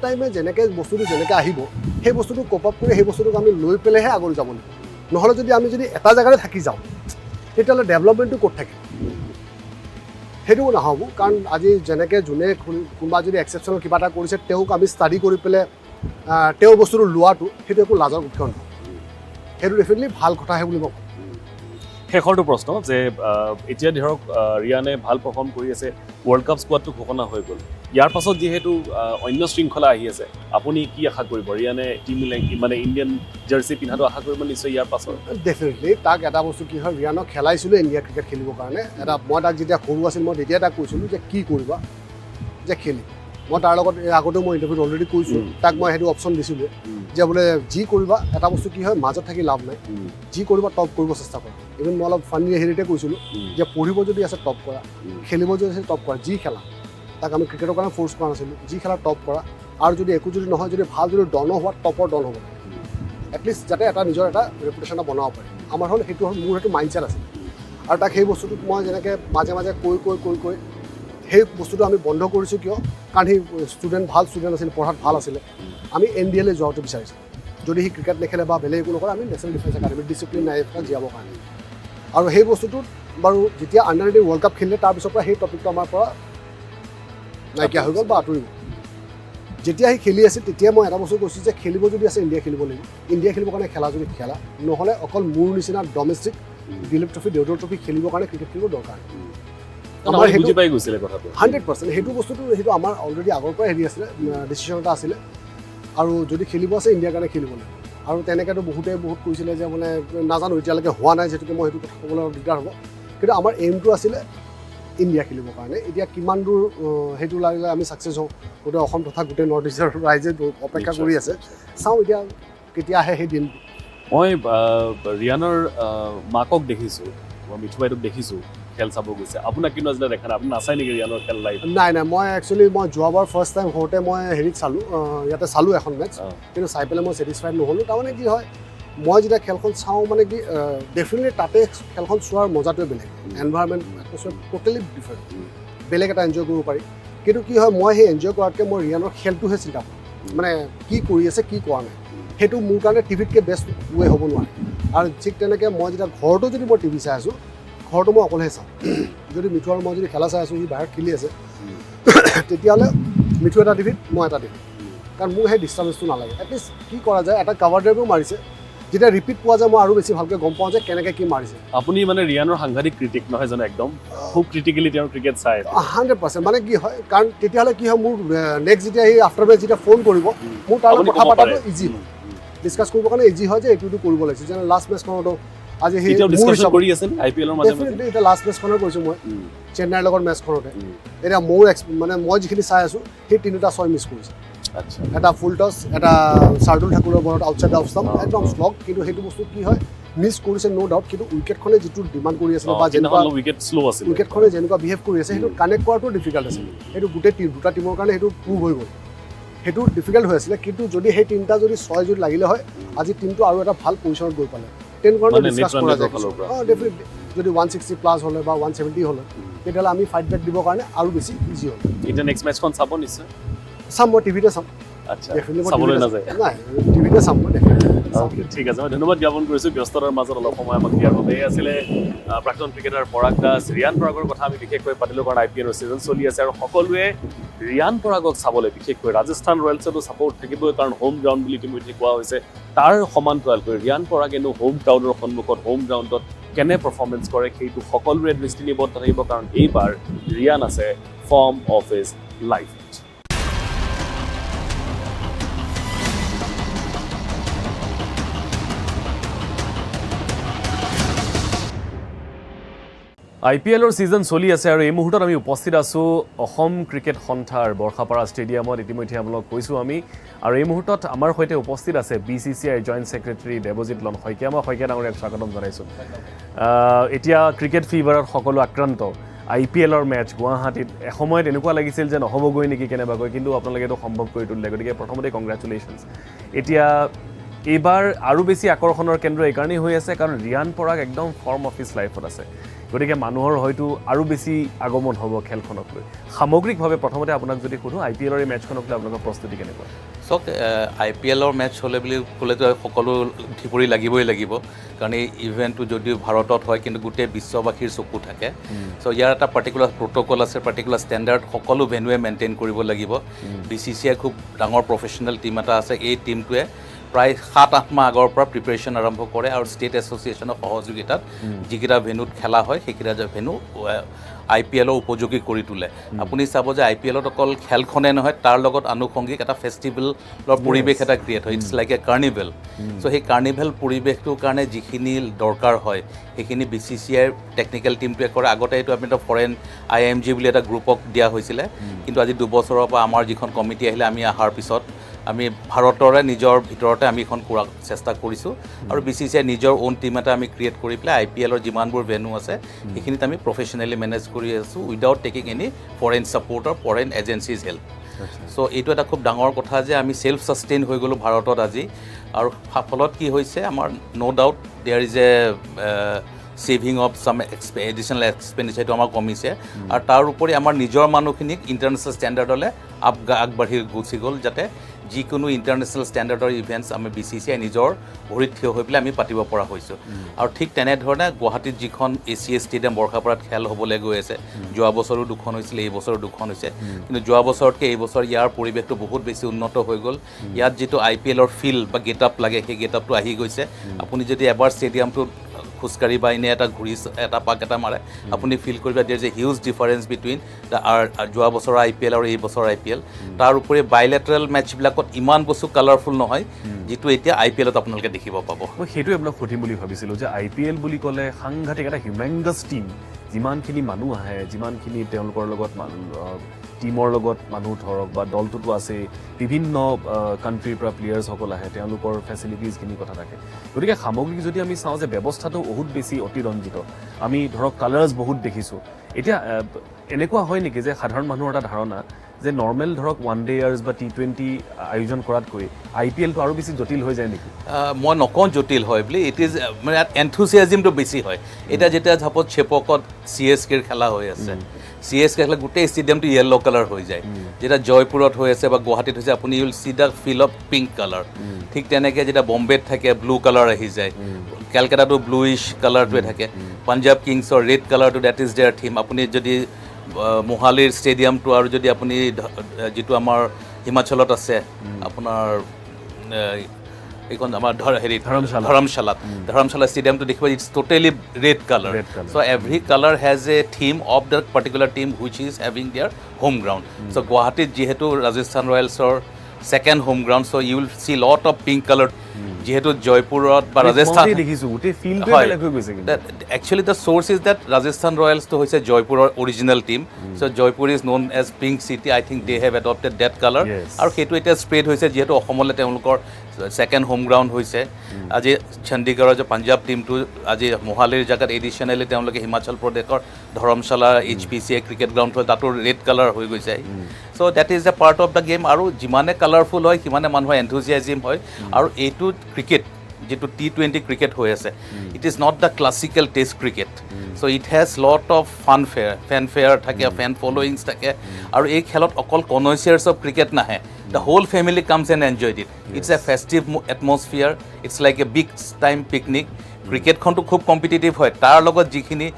টাইমে যেনেকৈ বস্তুটো যেনেকৈ আহিব সেই বস্তুটো কোপ আপ কৰি সেই বস্তুটোক আমি লৈ পেলাইহে আগলৈ যাব লাগিব নহ'লে যদি আমি যদি এটা জেগাতে থাকি যাওঁ তেতিয়াহ'লে ডেভেলপমেণ্টটো ক'ত থাকে সেইটো নহ'ব কাৰণ আজি যেনেকৈ যোনে কোনোবা যদি এক্সেপশ্যনেল কিবা এটা কৰিছে তেওঁক আমি ষ্টাডি কৰি পেলাই তেওঁৰ বস্তুটো লোৱাটো সেইটো একো লাজৰ বিষয় নহয় সেইটো ডেফিনেটলি ভাল কথাহে বুলি মই শেষৰটো প্ৰশ্ন যে এতিয়া ধৰক ৰিয়ানে ভাল পাৰফৰ্ম কৰি আছে ৱৰ্ল্ড কাপ স্কোৱাডটো ঘোষণা হৈ গ'ল ইয়াৰ পাছত যিহেতু অন্য শৃংখলা আহি আছে আপুনি কি আশা কৰিব ৰিয়ানে টিম মানে ইণ্ডিয়ান জাৰ্চি পিন্ধাটো আশা কৰিব নিশ্চয় ইয়াৰ পাছত ডেফিনেটলি তাক এটা বস্তু কি হয় ৰিয়ানক খেলাইছিলোঁ ইণ্ডিয়া ক্ৰিকেট খেলিবৰ কাৰণে মই তাক যেতিয়া সৰু আছিল মই তেতিয়া তাক কৈছিলোঁ যে কি কৰিবা যে খেলি মই তাৰ লগত আগতেও মই ইণ্টাৰভিউত অলৰেডি কৈছোঁ তাক মই সেইটো অপশ্যন দিছিলোঁ যে বোলে যি কৰিবা এটা বস্তু কি হয় মাজত থাকি লাভ নাই যি কৰিবা টপ কৰিব চেষ্টা কৰা ইভেন মই অলপ ফানি হেৰিতে কৈছিলোঁ যে পঢ়িব যদি আছে টপ কৰা খেলিব যদি আছে টপ কৰা যি খেলা তাক আমি ক্ৰিকেটৰ কাৰণে ফ'ৰ্চ কৰা নাছিলোঁ যি খেলা টপ কৰা আৰু যদি একো যদি নহয় যদি ভাল যদি ডন হোৱা টপৰ ডন হ'ব এটলিষ্ট যাতে এটা নিজৰ এটা ৰেপুটেশ্যন এটা বনাব পাৰে আমাৰ হ'ল সেইটো হ'ল মোৰ সেইটো মাইণ্ডছেট আছিল আৰু তাক সেই বস্তুটোক মই যেনেকৈ মাজে মাজে কৈ সেই বস্তুটো আমি বন্ধ কৰিছোঁ কিয় কাৰণ সি ভাল ষ্টুডেণ্ট আছিল পঢ়াত ভাল আছিলে আমি NDL যোৱাটো বিচাৰিছিলোঁ যদি সি ক্ৰিকেট নেখেলে বা বেলেগ একো নকৰে আমি নেশ্যনেল ডিফেন্স একাডেমীত ডিচিপ্লিন নাই এটা জীয়াবৰ কাৰণে আৰু সেই বস্তুটোত বাৰু যেতিয়া আণ্ডাৰ-19 ৱৰ্ল্ড কাপ খেলিলে তাৰপিছৰ পৰা সেই টপিকটো আমাৰ পৰা নাইকিয়া হৈ গ'ল বা আঁতৰি গ'ল যেতিয়া সি খেলি আছিল তেতিয়া মই এটা বস্তু কৈছোঁ যে খেলিব যদি আছে ইণ্ডিয়া খেলিব লাগিব ইণ্ডিয়া খেলিবৰ কাৰণে খেলা যদি খেলা নহ'লে অকল মোৰ নিচিনা ডমেষ্টিক দিলীপ ট্ৰফি দেউতৰ ট্ৰফি খেলিবৰ কাৰণে ক্ৰিকেট খেলিব দৰকাৰ আমাৰ সেইটো পাই গৈছিলে কথাটো 100% সেইটো বস্তুটো সেইটো আমাৰ অলৰেডি আগৰ পৰাই হেৰি আছিলে ডিচিশ্যন এটা আছিলে আৰু যদি খেলিব আছে ইণ্ডিয়াৰ কাৰণে খেলিব লাগিব আৰু তেনেকৈতো বহুতে বহুত কৈছিলে যে মানে নাজানো এতিয়ালৈকে হোৱা নাই যিহেতুকে মই সেইটো কথা ক'বলৈ দিগদাৰ হ'ব কিন্তু আমাৰ এইমটো আছিলে ইণ্ডিয়া খেলিবৰ কাৰণে এতিয়া কিমান দূৰ সেইটো লাগিলে আমি ছাকচেছ হওঁ গোটেই অসম তথা গোটেই নৰ্থ ইষ্টৰ ৰাইজে অপেক্ষা কৰি আছে চাওঁ এতিয়া কেতিয়া আহে সেই দিনটো মই ৰিয়ানৰ মাকক দেখিছোঁ মই মিঠু বাইদেউক দেখিছোঁ খেল চাব গৈছে আপোনাক কিন্তু আজিলৈ দেখা নাই আপুনি নাচাই নেকি ৰিয়ানৰ খেল লাইভ নাই মই একচুৱেলি মই যোৱাবাৰ ফাৰ্ষ্ট টাইম হওঁতে মই হেৰিত চালোঁ ইয়াতে চালোঁ এখন মেটচ কিন্তু চাই পেলাই মই ছেটিছফাইড নহ'লোঁ তাৰমানে কি হয় মই যেতিয়া খেলখন চাওঁ মানে কি ডেফিনেটলি তাতে খেলখন চোৱাৰ মজাটোৱে বেলেগ এনভাইৰমেণ্ট টোটেলি ডিফাৰেণ্ট বেলেগ এটা এনজয় কৰিব পাৰি কিন্তু কি হয় মই সেই এনজয় কৰাতকৈ মই ৰিয়ানৰ খেলটোহে চিন্তা কৰোঁ মানে কি কৰি আছে কি কৰা নাই সেইটো মোৰ কাৰণে টিভিতকৈ বেষ্ট ৱে হ'ব নোৱাৰে আৰু ঠিক তেনেকৈ মই যেতিয়া ঘৰতো যদি মই টিভি চাই আছোঁ ঘৰটো মই অকলেহে চাওঁ যদি মিঠু আৰু মই যদি খেলা চাই আছোঁ সি বাহিৰত খেলি আছে তেতিয়াহ'লে মিঠু এটা টিভিত মই এটা টিভিত কাৰণ মোৰ সেই ডিষ্টাৰ্বেঞ্চটো নালাগে এটলিষ্ট কি কৰা যায় এটা কাভাৰ ড্ৰাইভো মাৰিছে যেতিয়া ৰিপিট পোৱা যায় মই আৰু বেছি ভালকৈ গম পাওঁ যে কেনেকৈ কি মাৰিছে আপুনি মানে ৰিয়ানৰ সাংঘাতিক ক্ৰিটিক নহয় জানো একদম খুব ক্ৰিটিকেলি তেওঁ ক্ৰিকেট চাই 100% মানে কি হয় কাৰণ তেতিয়াহ'লে কি হয় মোৰ নেক্সট যেতিয়া সেই আফটাৰ মেচ যেতিয়া ফোন কৰিব মোৰ তাৰ লগত কথা পতাটো ইজি হয় ডিছকাছ কৰিবৰ কাৰণে ইজি হয় যে এইটো কৰিব লাগিছে যেনে লাষ্ট মেচখনতো আজি সেই কৰি আছে IPLৰ মাজে মাজে এতিয়া লাষ্ট মেচখনৰ কৈছোঁ মই চেন্নাইৰ লগত মেচখনতে এতিয়া মোৰ মানে মই যিখিনি চাই আছোঁ সেই তিনিটা 6 মিছ কৰিছে এটা ফুল টছ এটা চাৰ্দুল ঠাকুৰৰ বলত আউটছাইড অফ ষ্টাম্প একদম শ্লগ কিন্তু সেইটো বস্তু কি হয় মিছ কৰিছে ন' ডাউট কিন্তু উইকেটখনে যিটো ডিমাণ্ড কৰি আছিলে বা যেনেকুৱা উইকেটখনে যেনেকুৱা বিহেভ কৰি আছে সেইটো কানেক্ট কৰাটো ডিফিকাল্ট আছিল সেইটো গোটেই দুটা টিমৰ কাৰণে সেইটো প্ৰুভ হৈ গ'ল সেইটো ডিফিকাল্ট হৈ আছিলে কিন্তু যদি সেই তিনিটা যদি 6 যদি লাগিলে হয় আজি টিমটো আৰু এটা ভাল পজিশ্যনত গৈ পালে ডিছকাছ কৰা যায় ডেফিনেটলি যদি 160 প্লাছ হ'লে বা 170 হ'লে তেতিয়াহ'লে আমি ফাইট বেক দিবৰ কাৰণে আৰু বেছি ইজি হ'ল এতিয়া নেক্সট মেচখন চাব নিশ্চয় চাম মই টিভিতে চাম চাবলৈ নাযায় নাই টিভিতে চাম মই ঠিক আছে মই ধন্যবাদ জ্ঞাপন কৰিছোঁ ব্যস্ততাৰ মাজত অলপ সময় আমাক দিয়াৰ বাবে এই আছিলে প্ৰাক্তন ক্ৰিকেটাৰ পৰাগ দাস ৰিয়ান পৰাগৰ কথা আমি বিশেষকৈ পাতিলোঁ কাৰণ IPLৰ ছিজন চলি আছে আৰু সকলোৱে ৰিয়ান পৰাগক চাবলৈ বিশেষকৈ ৰাজস্থান ৰয়েলছতো ছাপোৰ্ট থাকিবই কাৰণ হোম গ্ৰাউণ্ড বুলি ইতিমধ্যে কোৱা হৈছে তাৰ সমান্তৰালকৈ ৰিয়ান পৰাগেনো হোম গ্ৰাউণ্ডৰ সন্মুখত হোম গ্ৰাউণ্ডত কেনে পাৰফৰ্মেঞ্চ কৰে সেইটো সকলোৰে দৃষ্টি নিবদ্ধ থাকিব কাৰণ এইবাৰ ৰিয়ান আছে ফৰ্ম অফ হিজ লাইফ IPLৰ ছিজন চলি আছে আৰু এই মুহূৰ্তত আমি উপস্থিত আছোঁ অসম ক্ৰিকেট সন্থাৰ বৰ্ষাপাৰা ষ্টেডিয়ামত ইতিমধ্যে আপোনালোক কৈছোঁ আমি আৰু এই মুহূৰ্তত আমাৰ সৈতে উপস্থিত আছে BCCIৰ জইণ্ট ছেক্ৰেটাৰী দেৱজিৎ লন শইকীয়া মই শইকীয়া ডাঙৰীয়াক স্বাগতম জনাইছোঁ এতিয়া ক্ৰিকেট ফিভাৰত সকলো আক্ৰান্ত IPLৰ মেচ গুৱাহাটীত এসময়ত এনেকুৱা লাগিছিল যে নহ'বগৈ নেকি কেনেবাকৈ কিন্তু আপোনালোকে এইটো সম্ভৱ কৰি তুলিলে গতিকে প্ৰথমতে কংগ্ৰেচুলেশ্যনছ এতিয়া এইবাৰ আৰু বেছি আকৰ্ষণৰ কেন্দ্ৰ এইকাৰণেই হৈ আছে কাৰণ ৰিয়ান পৰাগ একদম ফৰ্ম অফ হিজ লাইফত আছে গতিকে মানুহৰ হয়তো আৰু বেছি আগমন হ'ব খেলখনক লৈ সামগ্ৰিকভাৱে প্ৰথমতে আপোনাক যদি সোধোঁ IPLৰ এই মেচখনক লৈ আপোনালোকৰ প্ৰস্তুতি কেনেকুৱা চাওক IPLৰ মেচ হ'লে বুলি ক'লেতো সকলো ধিপৰি লাগিবই লাগিব কাৰণ এই ইভেণ্টটো যদিও ভাৰতত হয় কিন্তু গোটেই বিশ্ববাসীৰ চকু থাকে চ' ইয়াৰ এটা পাৰ্টিকুলাৰ প্ৰট'কল আছে পাৰ্টিকুলাৰ ষ্টেণ্ডাৰ্ড সকলো ভেন্যুৱে মেইনটেইন কৰিব লাগিব BCCI খুব ডাঙৰ প্ৰফেচনেল টীম এটা আছে এই টীমটোৱে প্ৰায় 7-8 মাহ আগৰ পৰা প্ৰিপেৰেশ্যন আৰম্ভ কৰে আৰু ষ্টেট এছ'চিয়েশ্যনৰ সহযোগিতাত যিকেইটা ভেন্যুত খেলা হয় সেইকেইটা ভেন্যু IPLৰ উপযোগী কৰি তোলে আপুনি চাব যে IPLত অকল খেলখনে নহয় তাৰ লগত আনুষংগিক এটা ফেষ্টিভেলৰ পৰিৱেশ এটা ক্ৰিয়েট হয় ইটছ লাইক এ কাৰ্নিভেল চ' সেই কাৰ্নিভেল পৰিৱেশটোৰ কাৰণে যিখিনি দৰকাৰ হয় সেইখিনি BCCIৰ টেকনিকেল টীমটোৱে কৰে আগতে এইটো আপুনি এটা ফৰেন IMG বুলি এটা গ্ৰুপক দিয়া হৈছিলে কিন্তু আজি 2 বছৰৰ পৰা আমাৰ যিখন কমিটি আহিলে আমি অহাৰ পিছত আমি ভাৰতৰে নিজৰ ভিতৰতে আমি এখন কৰাৰ চেষ্টা কৰিছোঁ আৰু BCCI নিজৰ ওন টীম এটা আমি ক্ৰিয়েট কৰি পেলাই IPLৰ যিমানবোৰ ভেন্যু আছে সেইখিনিত আমি প্ৰফেচনেলি মেনেজ কৰি আছোঁ without taking any foreign support or foreign agencies help so' এইটো এটা খুব ডাঙৰ কথা যে আমি চেল্ফ ছাষ্টেইন হৈ গ'লোঁ ভাৰতত আজি আৰু ফলত কি হৈছে আমাৰ no' doubt there is a saving of some additional এক্সপেণ্ডিচাৰটো আমাৰ কমিছে আৰু তাৰ উপৰি আমাৰ নিজৰ মানুহখিনিক ইণ্টাৰনেশ্যনেল ষ্টেণ্ডাৰ্ডলৈ আগবাঢ়ি গুচি গ'ল যাতে যিকোনো ইণ্টাৰনেশ্যনেল ষ্টেণ্ডাৰ্ডৰ ইভেণ্টছ আমি BCCI নিজৰ ভৰিত থিয় হৈ পেলাই আমি পাতিব পৰা হৈছোঁ আৰু ঠিক তেনেধৰণে গুৱাহাটীত যিখন ACA ষ্টেডিয়াম বৰ্ষাপাৰাত খেল হ'বলৈ গৈ আছে যোৱা বছৰো 2খন হৈছিলে এই বছৰো 2খন হৈছে কিন্তু যোৱা বছৰতকৈ এই বছৰ ইয়াৰ পৰিৱেশটো বহুত বেছি উন্নত হৈ গ'ল ইয়াত যিটো IPLৰ ফিল্ড বা গেট আপ লাগে সেই গেট আপটো আহি গৈছে আপুনি যদি এবাৰ ষ্টেডিয়ামটো খোজকাঢ়ি বা এনে এটা ঘূৰি এটা পাক এটা মাৰে আপুনি ফিল কৰিব there is a huge difference between যোৱা বছৰৰ IPL আৰু এই বছৰৰ IPL তাৰ উপৰি বাইলেটাৰেল মেটচবিলাকত ইমান বস্তু কালাৰফুল নহয় যিটো এতিয়া IPLত আপোনালোকে দেখিব পাব মই সেইটোৱে আপোনাক সুধিম বুলি ভাবিছিলোঁ যে IPL বুলি ক'লে সাংঘাতিক এটা হিউমেংগাছ টিম যিমানখিনি মানুহ আহে যিমানখিনি তেওঁলোকৰ লগত টিমৰ লগত মানুহ ধৰক বা দলটোতো আছে বিভিন্ন কাণ্ট্ৰিৰ পৰা প্লেয়াৰ্ছসকল আহে তেওঁলোকৰ ফেচিলিটিজখিনি কথা থাকে গতিকে সামগ্ৰিক যদি আমি চাওঁ যে ব্যৱস্থাটো বহুত বেছি অতিৰঞ্জিত আমি ধৰক কালাৰ্ছ বহুত দেখিছোঁ এতিয়া এনেকুৱা হয় নেকি যে সাধাৰণ মানুহৰ এটা ধাৰণা যে নৰ্মেল ধৰক ওৱান ডে ইয়াৰ্ছ বা T20 আয়োজন কৰাতকৈ IPLটো আৰু বেছি জটিল হৈ যায় নেকি মই নকওঁ জটিল হয় বুলি ইট ইজ মানে এনথুচিয়াজিমটো বেছি হয় এতিয়া যেতিয়া ঝাপত চেপকত CSKৰ খেলা হৈ আছে CSK খেলা গোটেই ষ্টেডিয়ামটো য়েল্ল' কালাৰ হৈ যায় যেতিয়া জয়পুৰত হৈ আছে বা গুৱাহাটীত হৈছে আপুনি you'll see the feel of pink colour ঠিক তেনেকৈ যেতিয়া বম্বেত থাকে ব্লু কালাৰ আহি যায় কেলকাতাটো ব্লুইছ কালাৰটোৱে থাকে পাঞ্জাৱ কিংছৰ ৰেড কালাৰটো ডেট ইজ দেয়াৰ থিম আপুনি যদি মোহালিৰ ষ্টেডিয়ামটো আৰু যদি আপুনি যিটো আমাৰ হিমাচলত আছে আপোনাৰ এইখন আমাৰ ধৰমশালা ষ্টেডিয়ামটো দেখিব it's totally red colour so' every colour has a theme of the particular team which is having their home ground so' গুৱাহাটীত যিহেতু ৰাজস্থান ৰয়েলছৰ second home ground so' you will see lot of pink colour যিহেতু জয়পুৰত বা Rajasthan actually the source is that Rajasthan ৰয়েলছটো হৈছে জয়পুৰৰ original team so' Jaipur is known as pink city I think they have adopted that colour আৰু সেইটো এতিয়া spread হৈছে যিহেতু অসমলৈ তেওঁলোকৰ ছেকেণ্ড হোম গ্ৰাউণ্ড হৈছে আজি চণ্ডীগড়ৰ যে পাঞ্জাৱ টিমটো আজি মোহালিৰ জেগাত এডিশ্যনেলি তেওঁলোকে হিমাচল প্ৰদেশৰ ধৰমশালা HPCA ক্ৰিকেট গ্ৰাউণ্ড হয় তাতো ৰেড কালাৰ হৈ গৈছে so' that is a part of the game আৰু যিমানে কালাৰফুল হয় সিমানে মানুহৰ এনথুচিয়াজিম হয় আৰু এইটো ক্ৰিকেট যিটো T20 ক্ৰিকেট হৈ আছে it is not the classical test cricket so' it has lot of fanfare থাকে ফেন ফলোয়িংছ থাকে আৰু এই খেলত অকল কন'চিয়াৰ্ছ অফ ক্ৰিকেট নাহে the whole family comes and enjoyed it it's a festive atmosphere it's like a big time picnic ক্ৰিকেটখনটো খুব competitive হয় তাৰ লগত যিখিনি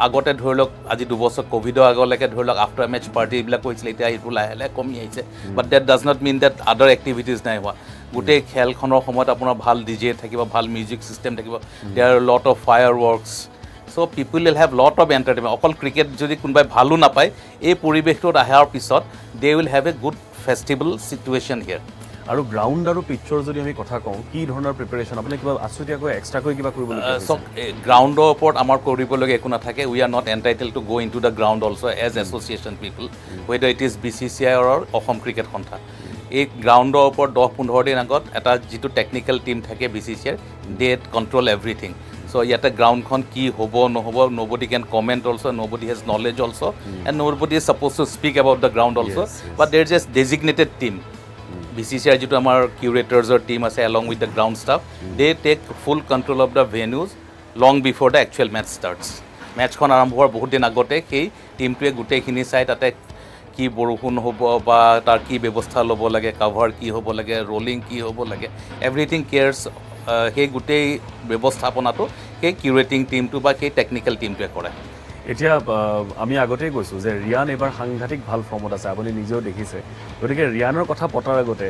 আগতে ধৰি লওক আজি 2 বছৰ ক'ভিডৰ আগলৈকে ধৰি লওক আফটাৰ মেচ পাৰ্টি এইবিলাক হৈছিলে এতিয়া এইটো লাহে লাহে কমি আহিছে but that does not mean that other activities নাই হোৱা গোটেই খেলখনৰ সময়ত আপোনাৰ ভাল DJ থাকিব ভাল মিউজিক ছিষ্টেম থাকিব there lot of fireworks so' people will have lot of entertainment অকল ক্ৰিকেট যদি কোনোবাই ভালো নাপায় এই পৰিৱেশটোত অহাৰ পিছত they will have a good festival situation here আৰু গ্ৰাউণ্ড আৰু পিটছৰ যদি আমি কথা কওঁ কি ধৰণৰ প্ৰিপেৰেশ্যন আপুনি কিবা আছুতীয়াকৈ এক্সট্ৰাকৈ কিবা কৰিবলগীয়া চব গ্ৰাউণ্ডৰ ওপৰত আমাৰ কৰিবলগীয়া একো নাথাকে we are not entitle to go' into the ground also' as association people whether it is BCCI or Assam cricket সন্থা এই গ্ৰাউণ্ডৰ ওপৰত 10-15 দিন আগত এটা যিটো টেকনিকেল টিম থাকে BCCIৰ দে কণ্ট্ৰল এভৰিথিং চ' ইয়াতে গ্ৰাউণ্ডখন কি হ'ব নহ'ব nobody can comment also' nobody has knowledge also' and nobody is supposed to speak about the ground also' but there is a designated team BCCIৰ যিটো আমাৰ কিউৰেটৰ্ছৰ টিম আছে along with the ground staff they take full control of the venues long before the actual match starts মেটচখন আৰম্ভ হোৱাৰ বহুত দিন আগতে সেই টিমটোৱে গোটেইখিনি চাই তাতে কি বৰষুণ হ'ব বা তাৰ কি ব্যৱস্থা ল'ব লাগে কাভাৰ কি হ'ব লাগে ৰলিং কি হ'ব লাগে এভৰিথিং কেয়াৰ্ছ সেই গোটেই ব্যৱস্থাপনাটো সেই কিউৰেটিং টিমটো বা সেই টেকনিকেল টিমটোৱে কৰে এতিয়া আমি আগতেই কৈছোঁ যে ৰিয়ান এইবাৰ সাংঘাতিক ভাল ফৰ্মত আছে আপুনি নিজেও দেখিছে গতিকে ৰিয়ানৰ কথা পতাৰ আগতে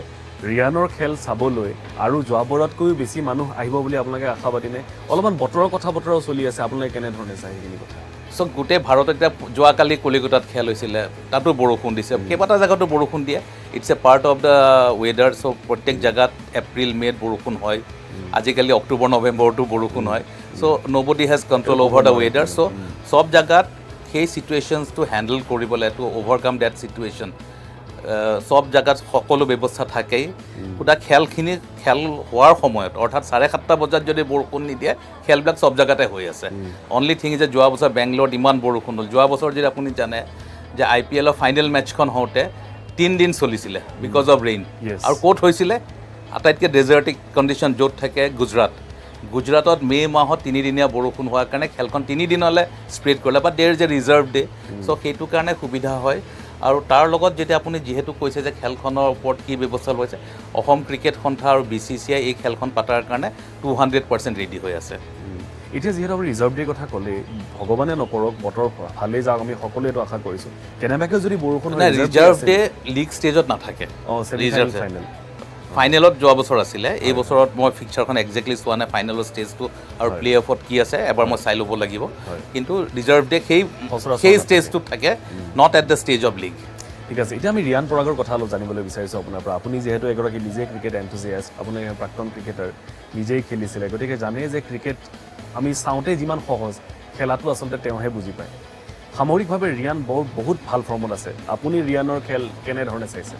ৰিয়ানৰ খেল চাবলৈ আৰু যোৱাবাৰতকৈও বেছি মানুহ আহিব বুলি আপোনালোকে আশাবাদীনে অলপমান বতৰৰ কথা বতৰাও চলি আছে আপোনালোকে কেনেধৰণে চাই সেইখিনি কথা চ' গোটেই ভাৰতত এতিয়া যোৱাকালি কলিকতাত খেল হৈছিলে তাতো বৰষুণ দিছে কেইবাটা জেগাতো বৰষুণ দিয়ে it's a part of the weather so' প্ৰত্যেক জেগাত এপ্ৰিল মে'ত বৰষুণ হয় আজিকালি অক্টোবৰ নৱেম্বৰতো বৰষুণ হয় so' nobody has control over the weather so' চব জেগাত সেই চিটুৱেশ্যনছটো হেণ্ডেল কৰিবলৈ টু অভাৰকাম ডেট চিটুৱেশ্যন চব জেগাত সকলো ব্যৱস্থা থাকেই সুধা খেল হোৱাৰ সময়ত অৰ্থাৎ 7:30 বজাত যদি বৰষুণ নিদিয়ে খেলবিলাক চব জেগাতে হৈ আছে অনলি থিং যে যোৱা বছৰ বেংগলোৰত ইমান বৰষুণ হ'ল যোৱা বছৰ যদি আপুনি জানে যে IPLৰ ফাইনেল মেটচখন হওঁতে 3 দিন চলিছিলে বিকজ অফ ৰেইন আৰু ক'ত হৈছিলে আটাইতকৈ ডেজাৰ্টিক কণ্ডিশ্যন য'ত থাকে গুজৰাটত মে' মাহত 3 দিনীয়া বৰষুণ হোৱাৰ কাৰণে খেলখন 3 দিনলৈ স্প্ৰেড কৰিলে বা there is a reserve day so' সেইটো কাৰণে সুবিধা হয় আৰু তাৰ লগত যেতিয়া আপুনি যিহেতু কৈছে যে খেলখনৰ ওপৰত কি ব্যৱস্থা লৈছে অসম ক্ৰিকেট সন্থা আৰু BCCI এই খেলখন পাতাৰ কাৰণে 200% ৰেডি হৈ আছে এতিয়া যিহেতু আপুনি ৰিজাৰ্ভ ডেৰ কথা ক'লে ভগৱানে নকৰক বতৰ ভালেই যাওক আমি সকলোৱে এইটো আশা কৰিছোঁ কেনেবাকৈ যদি বৰষুণ ৰিজাৰ্ভ ডে লীগ ষ্টেজত নাথাকে ফাইনেলত যোৱা বছৰ আছিলে এই বছৰত মই ফিক্সাৰখন একজেক্টলি চোৱা নাই ফাইনেলৰ ষ্টেজটো আৰু প্লে অফত কি আছে এবাৰ মই চাই ল'ব লাগিব কিন্তু ৰিজাৰ্ভ ডে সেই ষ্টেজটোত থাকে not at the stage of league ঠিক আছে এতিয়া আমি ৰিয়ান পৰাগৰ কথা অলপ জানিবলৈ বিচাৰিছোঁ আপোনাৰ পৰা আপুনি যিহেতু এগৰাকী নিজে ক্ৰিকেট এনথুজিয়াষ্ট আপুনি প্ৰাক্তন ক্ৰিকেটাৰ নিজেই খেলিছিলে গতিকে জানে যে ক্ৰিকেট আমি চাওঁতে যিমান সহজ খেলাটো আচলতে তেওঁহে বুজি পায় সামৰিকভাৱে ৰিয়ান বহুত ভাল ফৰ্মত আছে আপুনি ৰিয়ানৰ খেল কেনেধৰণে চাইছে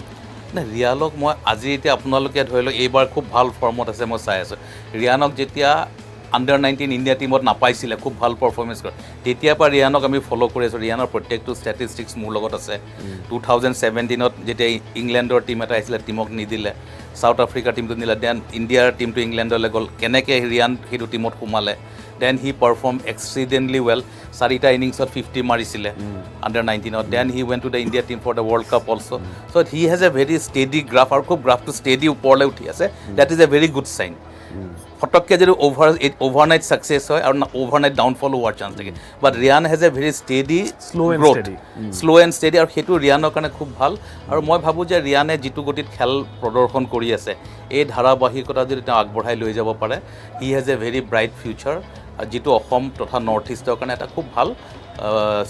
নাই ৰিয়ানক মই আজি এতিয়া আপোনালোকে ধৰি লওক এইবাৰ খুব ভাল ফৰ্মত আছে মই চাই আছোঁ ৰিয়ানক যেতিয়া আণ্ডাৰ-19 ইণ্ডিয়া টীমত নাপাইছিলে খুব ভাল পাৰফৰ্মেঞ্চ কৰে তেতিয়াৰ পৰা ৰিয়ানক আমি ফ'ল' কৰি আছোঁ ৰিয়ানৰ প্ৰত্যেকটো ষ্টেটিষ্টিক্স মোৰ লগত আছে 2017ত যেতিয়া ইংলেণ্ডৰ টীম এটা আহিছিলে টীমক নিদিলে চাউথ আফ্ৰিকাৰ টীমটো নিদিলে দেন ইণ্ডিয়াৰ টীমটো ইংলেণ্ডলৈ গ'ল কেনেকৈ ৰিয়ান সেইটো টীমত সোমালে then he perform accidentally well 4টা ইনিংছত 50 মাৰিছিলে আণ্ডাৰ-19ত then he went to the India team for the world cup also' so' he has a very steady graph আৰু খুব গ্ৰাফটো ষ্টেডি ওপৰলৈ উঠি আছে that is a very good sign ফটককৈ যদি অভাৰনাইট ছাকচেছ হয় আৰু অভাৰনাইট ডাউনফল হোৱাৰ চান্স থাকে but Riyan has a very steady slow' and steady আৰু সেইটো ৰিয়ানৰ কাৰণে খুব ভাল আৰু মই ভাবোঁ যে ৰিয়ানে যিটো গতিত খেল প্ৰদৰ্শন কৰি আছে এই ধাৰাবাহিকতা যদি তেওঁ আগবঢ়াই লৈ যাব পাৰে he has a very bright future যিটো অসম তথা নৰ্থ ইষ্টৰ কাৰণে এটা খুব ভাল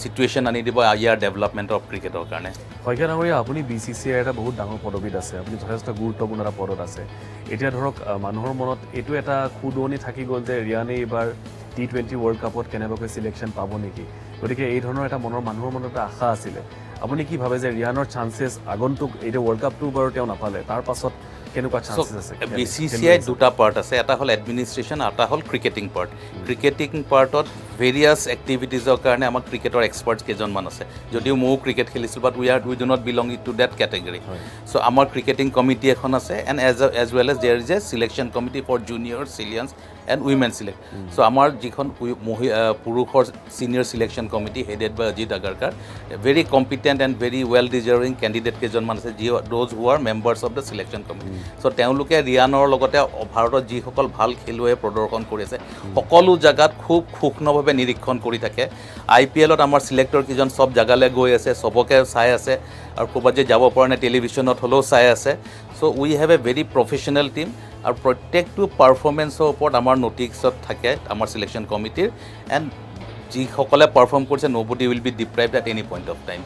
চিটুৱেশ্যন আনি দিব ইয়াৰ ডেভেলপমেণ্ট অফ ক্ৰিকেটৰ কাৰণে শইকীয়া ডাঙৰীয়া আপুনি BCCIৰ এটা বহুত ডাঙৰ পদবীত আছে আপুনি যথেষ্ট গুৰুত্বপূৰ্ণ এটা পদত আছে এতিয়া ধৰক মানুহৰ মনত এইটো এটা খুদনি থাকি গ'ল যে ৰিয়ানে এইবাৰ T20 ৱৰ্ল্ড কাপত কেনেবাকৈ চিলেকশ্যন পাব নেকি গতিকে এই ধৰণৰ এটা মানুহৰ মনত এটা আশা আছিলে আপুনি কি ভাবে যে ৰিয়ানৰ চান্সেছ আগন্তুক এইটো ৱৰ্ল্ড কাপটো বাৰু তেওঁ নাপালে তাৰ পাছত কেনেকুৱা চান্সেছ আছে BCCI দুটা পাৰ্ট আছে এটা হ'ল এডমিনিষ্ট্ৰেশ্যন এটা হ'ল ক্ৰিকেটিং পাৰ্ট ক্ৰিকেটিং পাৰ্টত ভেৰিয়াছ এক্টিভিটিজৰ কাৰণে আমাৰ ক্ৰিকেটৰ এক্সপাৰ্টছ কেইজনমান আছে যদিও ময়ো ক্ৰিকেট খেলিছোঁ but we do not belong to that category so' আমাৰ ক্ৰিকেটিং কমিটি এখন আছে and as well as there is a selection committee for junior চিলিয়ানছ এণ্ড উইমেন চিলেক্ট চ' আমাৰ যিখন পুৰুষৰ senior selection committee headed by Ajit Agarkar very competent and very well deserving candidate কেইজনমান আছে those who are members of the selection committee so' তেওঁলোকে ৰিয়ানৰ লগতে ভাৰতত যিসকল ভাল খেলুৱৈয়ে প্ৰদৰ্শন কৰি আছে সকলো জেগাত খুব সূক্ষ্মভাৱে নিৰীক্ষণ কৰি থাকে IPLত আমাৰ চিলেক্টৰ কেইজন চব জেগালৈ গৈ আছে চবকে চাই আছে আৰু ক'ৰবাত যে যাব পৰা নাই টেলিভিশ্যনত হ'লেও চাই আছে so' we have a very professional team আৰু প্ৰত্যেকটো পাৰফৰ্মেঞ্চৰ ওপৰত আমাৰ নটিছত থাকে আমাৰ চিলেকশ্যন কমিটিৰ এণ্ড যিসকলে পাৰফৰ্ম কৰিছে nobody will be deprived at any point of time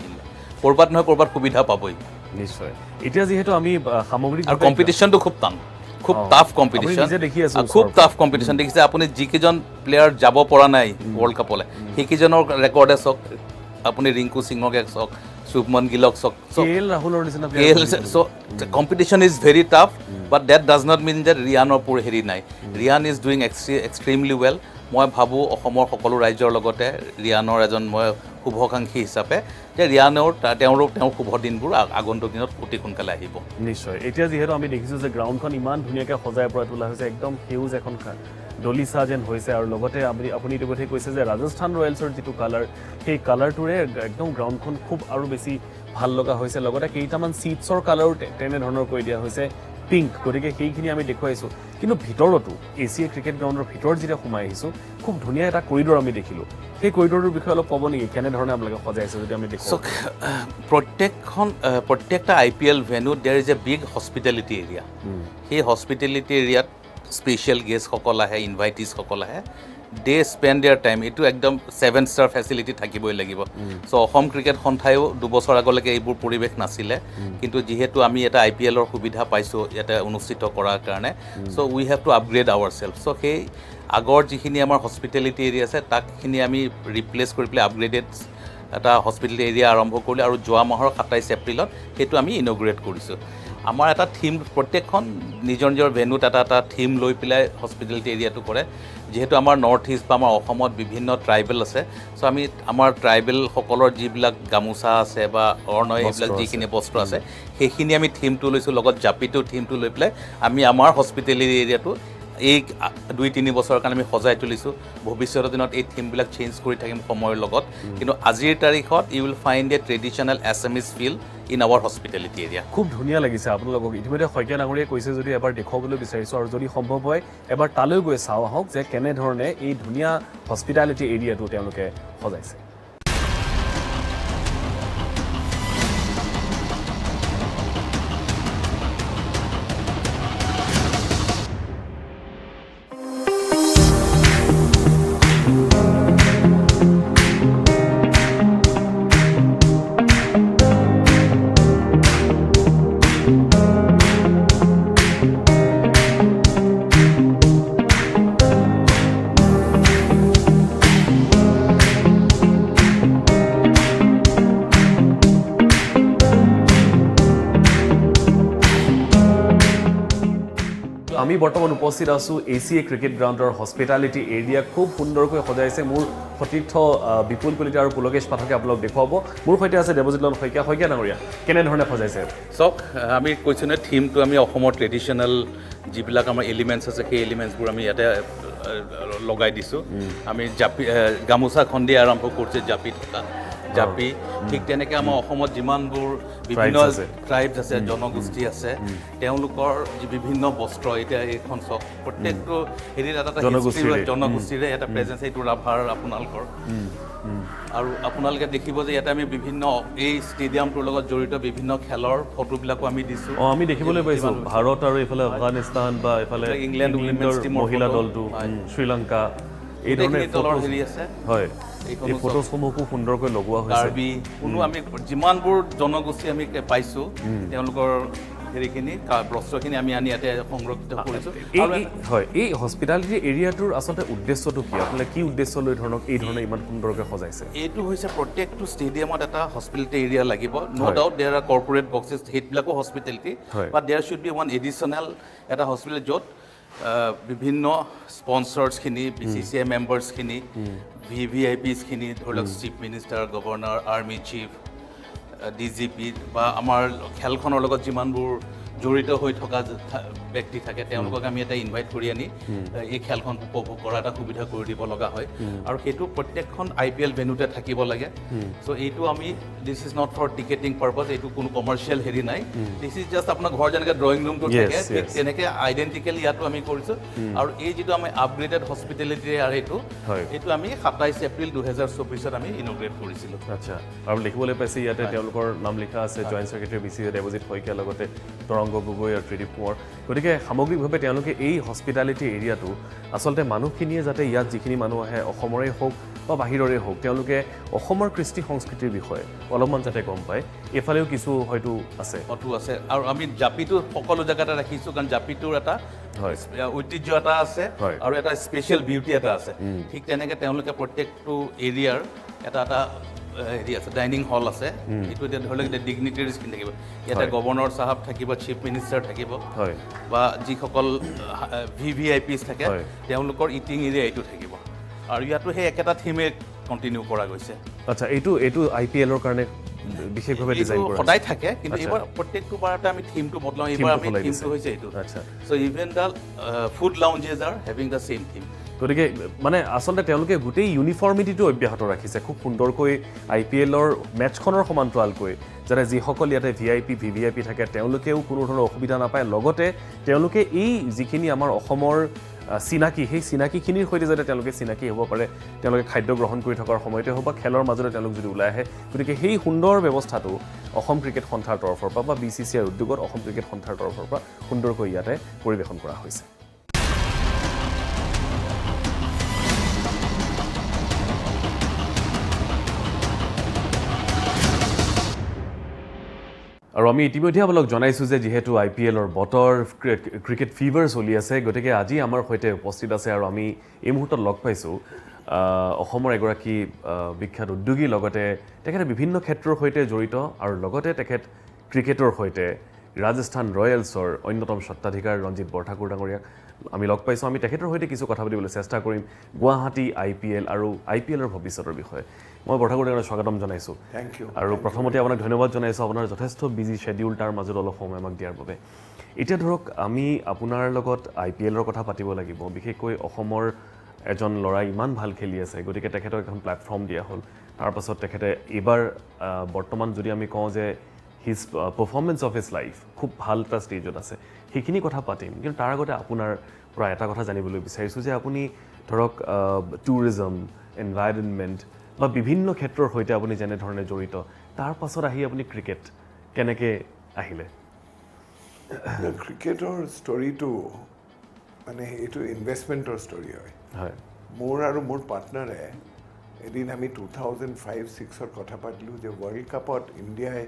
ক'ৰবাত নহয় ক'ৰবাত সুবিধা পাবই নিশ্চয় এতিয়া যিহেতু আমি সামগ্ৰিক আৰু কম্পিটিশ্যনটো খুব টান খুব টাফ কম্পিটিশ্যন খুব টাফ কম্পিটিশ্যন দেখিছে আপুনি যিকেইজন প্লেয়াৰ যাব পৰা নাই ৱৰ্ল্ড কাপলৈ সেইকেইজনৰ ৰেকৰ্ডে চাওক আপুনি ৰিংকু সিঙকে চাওক শুভমন গিলক চাওক so' competition is very tough but that does not mean যে ৰিয়ানৰ পূৰ হেৰি নাই Riyan is doing extremely well মই ভাবোঁ অসমৰ সকলো ৰাজ্যৰ লগতে ৰিয়ানৰ এজন মই শুভাকাংক্ষী হিচাপে যে ৰিয়ানৰ তেওঁৰ শুভ দিনবোৰ আগন্তুক দিনত অতি সোনকালে আহিব নিশ্চয় এতিয়া যিহেতু আমি দেখিছোঁ যে গ্ৰাউণ্ডখন ইমান ধুনীয়াকৈ সজাই পৰাই তোলা হৈছে একদম সেউজ এখন দলিচা যেন হৈছে আৰু লগতে আপুনি ইতিমধ্যে কৈছে যে ৰাজস্থান ৰয়েলছৰ যিটো কালাৰ সেই কালাৰটোৰে একদম গ্ৰাউণ্ডখন খুব আৰু বেছি ভাল লগা হৈছে লগতে কেইটামান ছিটছৰ কালাৰো তেনেধৰণৰ কৰি দিয়া হৈছে পিংক গতিকে সেইখিনি আমি দেখুৱাইছোঁ কিন্তু ভিতৰতো ACA ক্ৰিকেট গ্ৰাউণ্ডৰ ভিতৰত যেতিয়া সোমাই আহিছোঁ খুব ধুনীয়া এটা কৰিডৰ আমি দেখিলোঁ সেই কৰিডৰটোৰ বিষয়ে অলপ ক'ব নেকি কেনেধৰণে আপোনালোকে সজাইছে যদি আমি দেখোঁ প্ৰত্যেকটা IPL ভেন্যুত there is a big hospitality area সেই হস্পিটেলিটি এৰিয়াত স্পেচিয়েল গেষ্টসকল আহে ইনভাইটিছসকল আহে দে স্পেণ্ড দেয়াৰ টাইম এইটো একদম 7-star ফেচিলিটি থাকিবই লাগিব চ' অসম ক্ৰিকেট সন্থায়ো 2 বছৰ আগলৈকে এইবোৰ পৰিৱেশ নাছিলে কিন্তু যিহেতু আমি এটা IPLৰ সুবিধা পাইছোঁ ইয়াতে অনুষ্ঠিত কৰাৰ কাৰণে so' we have to upgrade our self so' সেই আগৰ যিখিনি আমাৰ হস্পিটেলিটি এৰিয়া আছে তাকখিনি আমি ৰিপ্লেচ কৰি পেলাই আপগ্ৰেডেড এটা হস্পিটেলিটি এৰিয়া আৰম্ভ কৰিলোঁ আৰু যোৱা মাহৰ 27 এপ্ৰিলত সেইটো আমি ইনগ্ৰেট কৰিছোঁ আমাৰ এটা থিম প্ৰত্যেকখন নিজৰ নিজৰ ভেন্যুত এটা থিম লৈ পেলাই হস্পিটেলিটি এৰিয়াটো কৰে যিহেতু আমাৰ নৰ্থ ইষ্ট বা আমাৰ অসমত বিভিন্ন ট্ৰাইবেল আছে চ' আমি আমাৰ ট্ৰাইবেলসকলৰ যিবিলাক গামোচা আছে বা অৰ্ণয় এইবিলাক যিখিনি বস্ত্ৰ আছে সেইখিনি আমি থিমটো লৈছোঁ লগত জাপিটো থিমটো লৈ পেলাই আমি আমাৰ হস্পিটেলিটি এৰিয়াটো এই 2-3 বছৰৰ কাৰণে আমি সজাই তুলিছোঁ ভৱিষ্যতৰ দিনত এই থিমবিলাক চেঞ্জ কৰি থাকিম সময়ৰ লগত কিন্তু আজিৰ তাৰিখত you will find a traditional Assamese feel in our hospitality area খুব ধুনীয়া লাগিছে আপোনালোকক ইতিমধ্যে শইকীয়া ডাঙৰীয়াই কৈছে যদি এবাৰ দেখুৱাবলৈ বিচাৰিছোঁ আৰু যদি সম্ভৱ হয় এবাৰ তালৈ গৈ চাওঁ আহক যে কেনেধৰণে এই ধুনীয়া হস্পিটেলিটি এৰিয়াটো তেওঁলোকে সজাইছে আমি বৰ্তমান উপস্থিত আছোঁ ACA ক্ৰিকেট গ্ৰাউণ্ডৰ হস্পিটেলিটি এৰিয়া খুব সুন্দৰকৈ সজাইছে মোৰ সতীৰ্থ বিপুল কলিতা আৰু পুলকেশ পাঠকে আপোনালোক দেখুৱাব মোৰ সৈতে আছে দেৱজিৎ লাল শইকীয়া ডাঙৰীয়া কেনেধৰণে সজাইছে চাওক আমি কৈছোঁ নে থিমটো আমি অসমৰ ট্ৰেডিশ্যনেল যিবিলাক আমাৰ এলিমেণ্টছ আছে সেই এলিমেণ্টছবোৰ আমি ইয়াতে লগাই দিছোঁ আমি জাপি গামোচাখন দি আৰম্ভ কৰিছে জাপি থকা জাপি ঠিক তেনেকৈ আমাৰ অসমত যিমানবোৰ বিভিন্ন ট্ৰাইবছ আছে জনগোষ্ঠী আছে তেওঁলোকৰ যি বিভিন্ন বস্ত্ৰ এতিয়া এইখন চক প্ৰত্যেকটো হেৰিত এটা জনগোষ্ঠীৰে এটা প্ৰেজেঞ্চ এইটো ৰাভাৰ আপোনালোকৰ আৰু আপোনালোকে দেখিব যে ইয়াতে আমি বিভিন্ন এই ষ্টেডিয়ামটোৰ লগত জড়িত বিভিন্ন খেলৰ ফটোবিলাকো আমি দিছোঁ আমি দেখিবলৈ পাইছোঁ ভাৰত আৰু এইফালে আফগানিস্তান বা এইফালে ইংলেণ্ডৰ মহিলা দলটো শ্ৰীলংকা এই ধৰণে দলৰ হেৰি আছে হয় এই ফটোসমূহ খুব সুন্দৰকৈ লগোৱা হৈছে কাৰ্বি কোনো আমি যিমানবোৰ জনগোষ্ঠী আমি পাইছোঁ তেওঁলোকৰ হেৰিখিনি বস্ত্ৰখিনি আমি আনি ইয়াতে সংৰক্ষিত কৰিছোঁ হয় এই হস্পিটেলিটি এৰিয়াটোৰ আচলতে উদ্দেশ্যটো কি আপোনালোকে কি উদ্দেশ্য লৈ এই ধৰণে ইমান সুন্দৰকৈ সজাইছে এইটো হৈছে প্ৰত্যেকটো ষ্টেডিয়ামত এটা হস্পিটেলিটি এৰিয়া লাগিব no' doubt there are corporate boxes সেইবিলাকো hospitality but there should be one additional এটা হস্পিটেল য'ত বিভিন্ন স্পনচাৰ্ছখিনি BCCI মেম্বাৰ্ছখিনি VVIPছখিনি ধৰি লওক chief minister governor army chief DGP বা আমাৰ খেলখনৰ লগত যিমানবোৰ জড়িত হৈ থকা ব্যক্তি থাকে তেওঁলোকক আমি এটা ইনভাইট কৰি আনি এই খেলখন উপভোগ কৰা এটা সুবিধা কৰি দিব লগা হয় আৰু সেইটো প্ৰত্যেকখন IPL ভেন্যুতে থাকিব লাগে চ' এইটো আমি this is not for ticketing purpose এইটো কোনো কমাৰ্চিয়েল হেৰি নাই দিছ ইজ জাষ্ট আপোনাৰ ঘৰ যেনেকৈ ড্ৰয়িং ৰুমটো থাকে ঠিক তেনেকৈ আইডেণ্টিকেলি ইয়াতো আমি কৰিছোঁ আৰু এই যিটো আমি আপগ্ৰেডেড হস্পিটেলিটি আৰু এইটো আমি 27 এপ্ৰিল 2024 আমি ইনগ্ৰেট কৰিছিলোঁ আচ্ছা আৰু লিখিবলৈ পাইছে ইয়াতে তেওঁলোকৰ নাম লিখা আছে জইণ্ট ছেক্ৰেটাৰী BCCI দেৱজিৎ শইকীয়াৰ লগতে তৰংগ গগৈ আৰু ত্ৰিদীপ কোঁৱৰ গতিকে সামগ্ৰিকভাৱে তেওঁলোকে এই হস্পিটেলিটি এৰিয়াটো আচলতে মানুহখিনিয়ে যাতে ইয়াত যিখিনি মানুহ আহে অসমৰে হওক বা বাহিৰৰে হওক তেওঁলোকে অসমৰ কৃষ্টি সংস্কৃতিৰ বিষয়ে অলপমান যাতে গম পায় এফালেও কিছু হয়তো আছে আৰু আমি জাপিটো সকলো জেগাতে ৰাখিছোঁ কাৰণ জাপিটোৰ এটা ঐতিহ্য এটা আছে আৰু এটা স্পেচিয়েল বিউটি এটা আছে ঠিক তেনেকৈ তেওঁলোকে প্ৰত্যেকটো এৰিয়াৰ এটা হেৰি আছে ডাইনিং হল আছে এইটো এতিয়া ধৰি লওক এতিয়া ডিগনিটেৰিজখিনি থাকিব ইয়াতে গভৰ্ণৰ চাহাব থাকিব চিফ মিনিষ্টাৰ থাকিব বা যিসকল VVIPs থাকে তেওঁলোকৰ ইটিং এৰিয়া এইটো থাকিব আৰু ইয়াতো সেই একেটা থিমে কণ্টিনিউ কৰা গৈছে আচ্ছা এইটো IPLৰ কাৰণে বিশেষভাৱে ডিজাইন কৰা সদায় থাকে কিন্তু এইবাৰ প্ৰত্যেকটো বাৰতে আমি থিমটো বদলাওঁ এইবাৰ আমি থিমটো হৈছে এইটো আচ্ছা so' even the food lounges are having the same theme গতিকে মানে আচলতে তেওঁলোকে গোটেই ইউনিফৰ্মিটিটো অব্যাহত ৰাখিছে খুব সুন্দৰকৈ IPLৰ মেটছখনৰ সমান্তৰালকৈ যাতে যিসকল ইয়াতে VVIP থাকে তেওঁলোকেও কোনো ধৰণৰ অসুবিধা নাপায় লগতে তেওঁলোকে এই যিখিনি আমাৰ অসমৰ চিনাকি সেই চিনাকিখিনিৰ সৈতে যাতে তেওঁলোকে চিনাকি হ'ব পাৰে তেওঁলোকে খাদ্য গ্ৰহণ কৰি থকাৰ সময়তে হওক বা খেলৰ মাজতে তেওঁলোক যদি ওলাই আহে গতিকে সেই সুন্দৰ ব্যৱস্থাটো অসম ক্ৰিকেট সন্থাৰ তৰফৰ পৰা বা BCCIৰ উদ্যোগত অসম ক্ৰিকেট সন্থাৰ তৰফৰ পৰা সুন্দৰকৈ ইয়াতে পৰিৱেশন কৰা হৈছে আৰু আমি ইতিমধ্যে আপোনালোক জনাইছোঁ যে যিহেতু IPLৰ বতৰ ক্ৰিকেট ফিভাৰ চলি আছে গতিকে আজি আমাৰ সৈতে উপস্থিত আছে আৰু আমি এই মুহূৰ্তত লগ পাইছোঁ অসমৰ এগৰাকী বিখ্যাত উদ্যোগী লগতে তেখেতে বিভিন্ন ক্ষেত্ৰৰ সৈতে জড়িত আৰু লগতে তেখেত ক্ৰিকেটৰ সৈতে ৰাজস্থান ৰয়েলছৰ অন্যতম স্বত্বাধিকাৰ ৰঞ্জিত বৰঠাকুৰ ডাঙৰীয়াক আমি লগ পাইছোঁ আমি তেখেতৰ সৈতে কিছু কথা পাতিবলৈ চেষ্টা কৰিম গুৱাহাটী IPL আৰু IPLৰ ভৱিষ্যতৰ বিষয়ে মই বৰঠাকুৰ ডাঙৰীয়াক স্বাগতম জনাইছোঁ থেংক ইউ আৰু প্ৰথমতে আপোনাক ধন্যবাদ জনাইছোঁ আপোনাৰ যথেষ্ট বিজি শ্বেডিউল তাৰ মাজত অলপ সময় আমাক দিয়াৰ বাবে এতিয়া ধৰক আমি আপোনাৰ লগত IPLৰ কথা পাতিব লাগিব বিশেষকৈ অসমৰ এজন ল'ৰা ইমান ভাল খেলি আছে গতিকে তেখেতক এখন প্লেটফৰ্ম দিয়া হ'ল তাৰপাছত তেখেতে এইবাৰ বৰ্তমান যদি আমি কওঁ যে his performance of his life খুব ভাল এটা ষ্টেজত আছে সেইখিনি কথা পাতিম কিন্তু তাৰ আগতে আপোনাৰ পৰা এটা কথা জানিবলৈ বিচাৰিছোঁ যে আপুনি ধৰক টুৰিজম এনভাইৰনমেণ্ট বা বিভিন্ন ক্ষেত্ৰৰ সৈতে আপুনি যেনেধৰণে জড়িত তাৰ পাছত আহি আপুনি ক্ৰিকেট কেনেকৈ আহিলে ক্ৰিকেটৰ ষ্টৰিটো মানে এইটো ইনভেষ্টমেণ্টৰ ষ্টৰি হয় হয় মোৰ আৰু মোৰ পাৰ্টনাৰে এদিন আমি 2005-06ৰ কথা পাতিলোঁ যে ৱৰ্ল্ড কাপত ইণ্ডিয়াই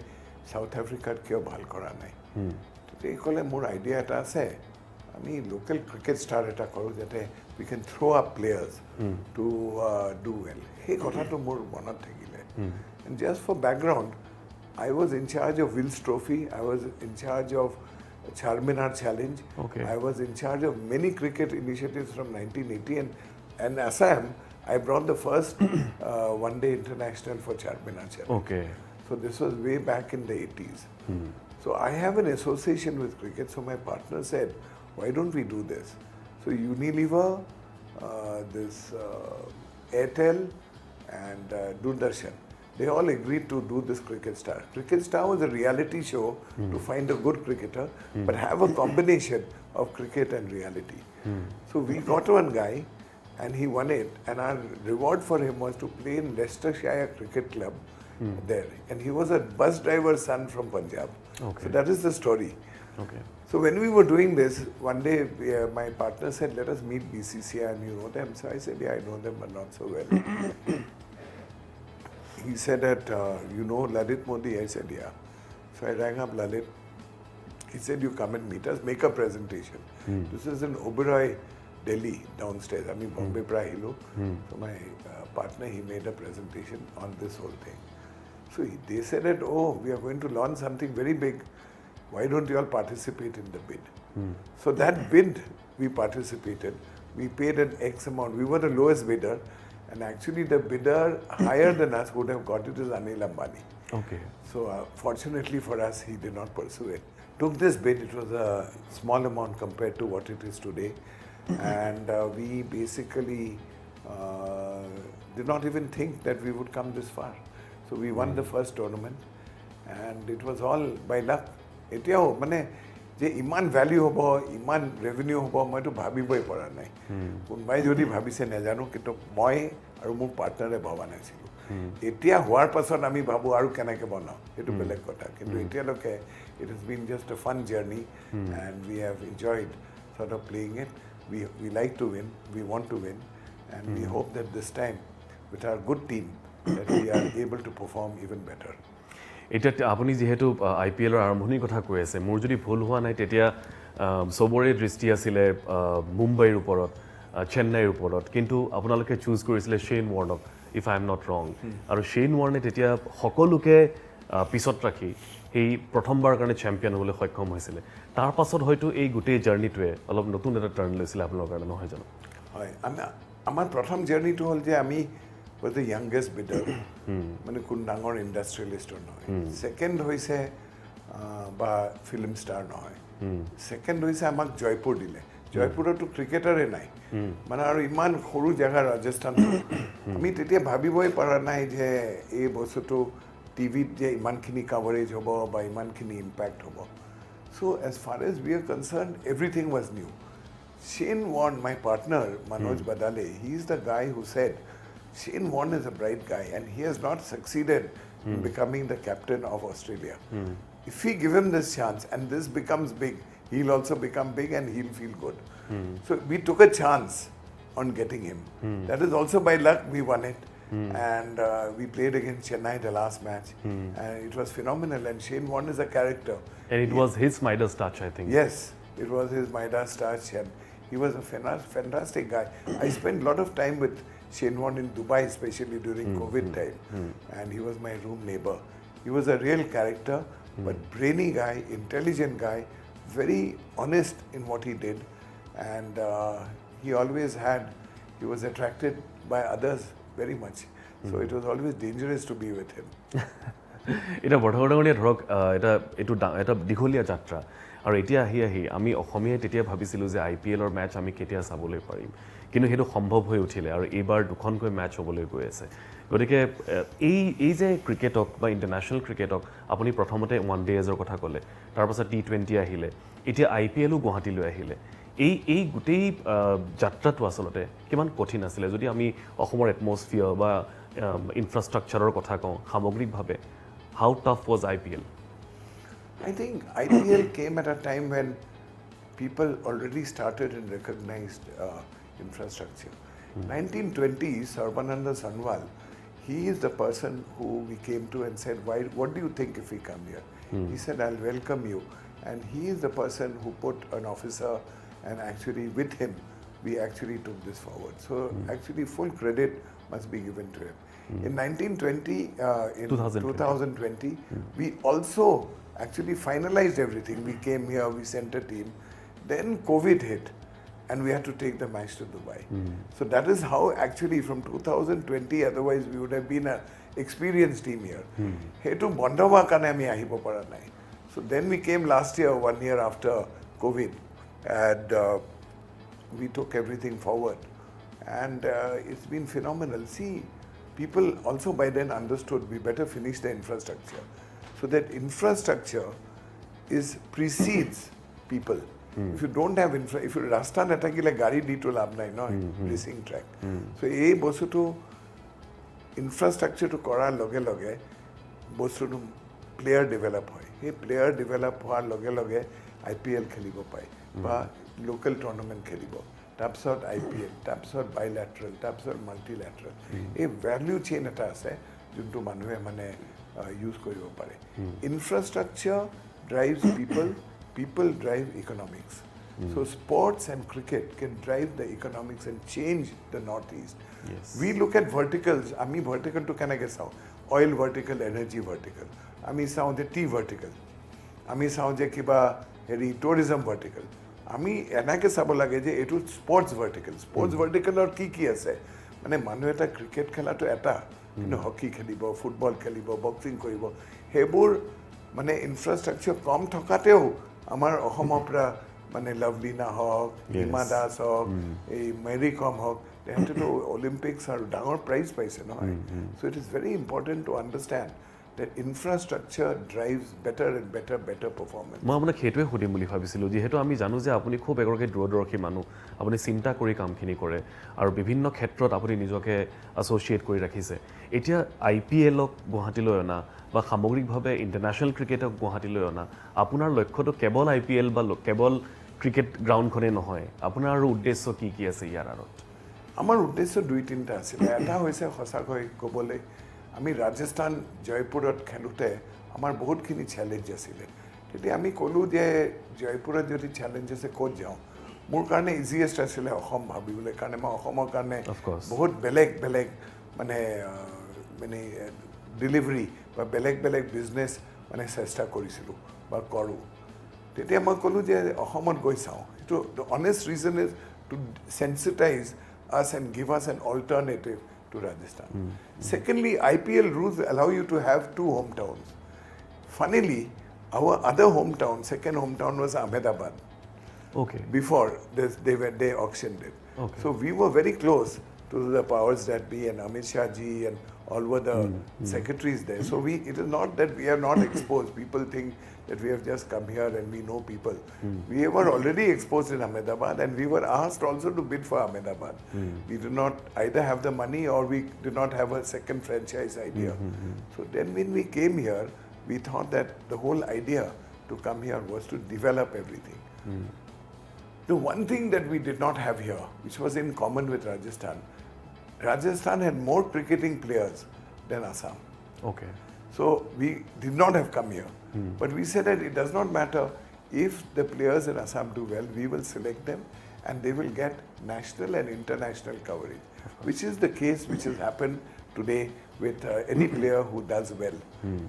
সাউথ আফ্ৰিকাত কিয় ভাল কৰা নাই তেতিয়া ক'লে মোৰ আইডিয়া এটা আছে আমি লোকেল ক্ৰিকেট ষ্টাৰ এটা কৰোঁ যাতে we can throw' up players to do well সেই কথাটো মোৰ মনত থাকিলে and just for background I was in charge of Wills Trophy, I was in charge of Charminar Challenge, Okay. I was in charge of many cricket initiatives from 1980 and Assam, I brought the first one-day international for Charminar Challenge. Okay. So this was way back in the 80s. So I have an association with cricket, so my partner said, why don't we do this? So Unilever, Airtel and Doordarshan, they all agreed to do this Cricket Star. Cricket Star was a reality show to find a good cricketer, but have a combination of cricket and reality. So we got one guy and he won it, and our reward for him was to play in Leicestershire Cricket Club there. And he was a bus driver's son from Punjab. Okay. So that is the story. Okay. So when we were doing this, one day my partner said, let us meet BCCI and you know them. So I said, yeah, I know them, but not so well. He said that, you know Lalit Modi? I said, yeah. So I rang up Lalit. He said, you come and meet us, make a presentation. This is in Oberoi, Delhi, downstairs. I mean, Bombay Prahilo. So my partner, he made a presentation on this whole thing. So they said that, oh, we are going to launch something very big. Why don't you all participate in the bid? So that bid, we participated. We paid an X amount. We were the lowest bidder. And actually the bidder higher than us would have got it is Anil Ambani. Okay. So fortunately for us, he did not pursue it. Took this bid, it was a small amount compared to what it is today. And we basically did not even think that we would come this far. So we won the first tournament and it was all by luck. এতিয়াও মানে যে ইমান value হ'ব ইমান revenue হ'ব মইতো ভাবিবই পৰা নাই কোনোবাই যদি ভাবিছে নাজানো কিন্তু মই আৰু মোৰ পাৰ্টনাৰে ভবা নাছিলোঁ এতিয়া হোৱাৰ পাছত আমি ভাবোঁ আৰু কেনেকৈ বনাওঁ সেইটো বেলেগ কথা কিন্তু এতিয়ালৈকে it has been just A fun journey and we have enjoyed sort of playing it. We like to win, we want to win, and we hope that this time with our good team that we are able to perform even better. এতিয়া আপুনি যিহেতু IPLৰ আৰম্ভণিৰ কথা কৈ আছে মোৰ যদি ভুল হোৱা নাই তেতিয়া চবৰে দৃষ্টি আছিলে মুম্বাইৰ ওপৰত চেন্নাইৰ ওপৰত কিন্তু আপোনালোকে চুজ কৰিছিলে শ্বেন ৱাৰ্ণক if I am not wrong আৰু শ্বেন ৱাৰ্ণে তেতিয়া সকলোকে পিছত ৰাখি সেই প্ৰথমবাৰৰ কাৰণে চেম্পিয়ন হ'বলৈ সক্ষম হৈছিলে তাৰ পাছত হয়তো এই গোটেই জাৰ্নিটোৱে অলপ নতুন এটা টাৰ্ণ লৈছিলে আপোনাৰ কাৰণে নহয় জানো হয় আমাৰ প্ৰথম জাৰ্নিটো হ'ল যে আমি was the youngest bidder মানে কোন ডাঙৰ ইণ্ডাষ্ট্ৰিয়েলিষ্টৰ নহয় ছেকেণ্ড হৈছে বা ফিল্ম ষ্টাৰ নহয় ছেকেণ্ড হৈছে আমাক জয়পুৰ দিলে জয়পুৰতো ক্ৰিকেটাৰে নাই মানে আৰু ইমান সৰু জেগা ৰাজস্থান আমি তেতিয়া ভাবিবই পৰা নাই যে এই বস্তুটো টিভিত যে ইমানখিনি কাভাৰেজ হ'ব বা ইমানখিনি ইম্পেক্ট হ'ব so' as far as we are concern everything was new Shane Warne, my partner Manoj Badale, he is the guy who said Shane Warne is a bright guy and he has not succeeded in becoming the captain of Australia. If we give him this chance and this becomes big, he'll also become big and he'll feel good. So we took a chance on getting him. That is also by luck we won it. And we played against Chennai the last match. And it was phenomenal and Shane Warne is a character. And it was his Midas touch, I think. Yes, it was his Midas touch and he was a fantastic guy. I spent a lot of time with Shane Warne in Dubai, especially during COVID time. And he was my room neighbor. He was a real character, but brainy guy, intelligent guy, very honest in what he did. And he was attracted by others very much. So it was always dangerous to be with him. এটা বৰ্তমানে ধৰক এটা দীঘলীয়া যাত্ৰা আৰু এতিয়া আহি আমি অসমীয়াই তেতিয়া ভাবিছিলোঁ যে IPLৰ মেচ আমি কেতিয়া চাবলৈ পাৰিম, কিন্তু সেইটো সম্ভৱ হৈ উঠিলে আৰু এইবাৰ দুখনকৈ মেচ হ'বলৈ গৈ আছে। গতিকে এই যে ক্ৰিকেটক বা ইণ্টাৰনেশ্যনেল ক্ৰিকেটক আপুনি প্ৰথমতে ওৱান ডেজৰ কথা ক'লে, তাৰপাছত T20 আহিলে, এতিয়া IPLও গুৱাহাটীলৈ আহিলে। এই গোটেই যাত্ৰাটো আচলতে কিমান কঠিন আছিলে যদি আমি অসমৰ এটমছফিয়াৰ বা ইনফ্ৰাষ্ট্ৰাকচাৰৰ কথা কওঁ সামগ্ৰিকভাৱে, how tough was IPL? I think IPL came at a time when people already started and recognized infrastructure. 1920, Sarbananda Sanwal, he is the person who we came to and said, what do you think if we come here? He said, I'll welcome you. And he is the person who put an officer, and actually with him, we actually took this forward. So actually full credit must be given to him. In 2020, we also actually finalized everything. We came here, we sent a team. Then COVID hit and we had to take the match to Dubai. So that is how actually from 2020, otherwise we would have been an experienced team here. Hetu bondawa kane ami ahibo para nai. So then we came last year, 1 year after COVID, and we took everything forward. And it's been phenomenal. See, people also by then understood we better finish the infrastructure. So that infrastructure precedes people. If you don't have if you rasta natakile gari di to lab nai no racing track. So ei bostutu infrastructure to korar loge loge bostutu player develop hoy. Ei player develop hoar loge loge IPL khelibo pai ba local tournament khelibo. Tapsot IPL, tapsot bilateral, tapsot multilateral. A value chain eta ase juntu manuhe mane use koribo pare. Infrastructure drives people, people drive economics. So sports and cricket can drive the economics and change the Northeast. Yes. We look at verticals. Ami vertical to kenake sao? Oil vertical, energy vertical. Ami sao the tea vertical. Ami sao je kiba heri tourism vertical. আমি এনেকে চাব লাগে যে এইটো sports vertical ভাৰ্টিকেলৰ কি আছে মানে মানুহ এটা ক্ৰিকেট খেলাটো এটা কিন্তু হকি খেলিব ফুটবল খেলিব বক্সিং কৰিব সেইবোৰ মানে ইনফ্ৰাষ্ট্ৰাকচাৰ কম থকাতেও আমাৰ অসমৰ পৰা মানে লাভলীনা হওক হিমা দাস হওক এই মেৰী কম হওক তেহেঁতেতো অলিম্পিক্স আৰু ডাঙৰ প্ৰাইজ পাইছে নহয় so' it is very important to understand that infrastructure drives better and better performance. মই আপোনাক সেইটোৱে সুধিম বুলি ভাবিছিলোঁ যিহেতু আমি জানো যে আপুনি খুব এগৰাকী দূৰদৰ্শী মানুহ আপুনি চিন্তা কৰি কামখিনি কৰে আৰু বিভিন্ন ক্ষেত্ৰত আপুনি নিজকে এছ'চিয়েট কৰি ৰাখিছে এতিয়া IPLক গুৱাহাটীলৈ অনা বা সামগ্ৰিকভাৱে ইণ্টাৰনেশ্যনেল ক্ৰিকেটক গুৱাহাটীলৈ অনা আপোনাৰ লক্ষ্যটো কেৱল IPL বা কেৱল ক্ৰিকেট গ্ৰাউণ্ডখনেই নহয় আপোনাৰ আৰু উদ্দেশ্য কি আছে ইয়াৰ আঁৰত আমাৰ উদ্দেশ্য দুই তিনিটা আছিলে এটা হৈছে সঁচাকৈ ক'বলৈ আমি ৰাজস্থান জয়পুৰত খেলোঁতে আমাৰ বহুতখিনি চেলেঞ্জ আছিলে তেতিয়া আমি ক'লোঁ যে জয়পুৰত যদি চেলেঞ্জ আছে ক'ত যাওঁ মোৰ কাৰণে ইজিয়েষ্ট আছিলে অসম ভাবিবলৈ কাৰণে মই অসমৰ কাৰণে বহুত বেলেগ মানে ডেলিভাৰী বা বেলেগ বিজনেছ মানে চেষ্টা কৰিছিলোঁ বা কৰোঁ তেতিয়া মই ক'লোঁ যে অসমত গৈ চাওঁ এইটো the honest reason is to sensitize us and give us an alternative to Rajasthan. Secondly, IPL rules allow you to have two hometowns. Funnily, our other hometown, second hometown was Ahmedabad. Okay. Before they auctioned it. Okay. So we were very close to the powers that be and Amit Shah ji and all were the secretaries there. So it is not that we are not exposed. People think that we have just come here and we know people. We were already exposed in Ahmedabad and we were asked also to bid for Ahmedabad. We did not either have the money or we did not have a second franchise idea. So then when we came here, we thought that the whole idea to come here was to develop everything. The one thing that we did not have here, which was in common with Rajasthan had more cricketing players than Assam. Okay. So we did not have come here. But we said that it does not matter if the players in Assam do well, we will select them and they will get national and international coverage, which is the case which has happened today with any player who does well.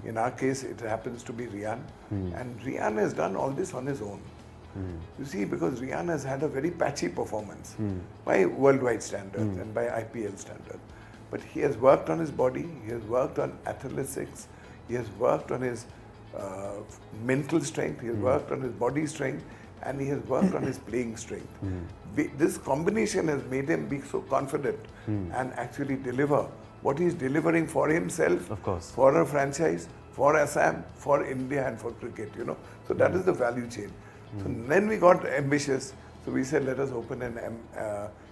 In our case, it happens to be Rian. And Rian has done all this on his own. You see, because Rian has had a very patchy performance by worldwide standards and by IPL standards. But he has worked on his body, he has worked on athletics, he has worked on his mental strength, he has worked on his body strength, and he has worked on his playing strength. This combination has made him be so confident and actually deliver what he is delivering for himself, Of course. for a franchise, for Assam, for India, and for cricket. So that is the value chain. So then we got ambitious. So we said, let us open an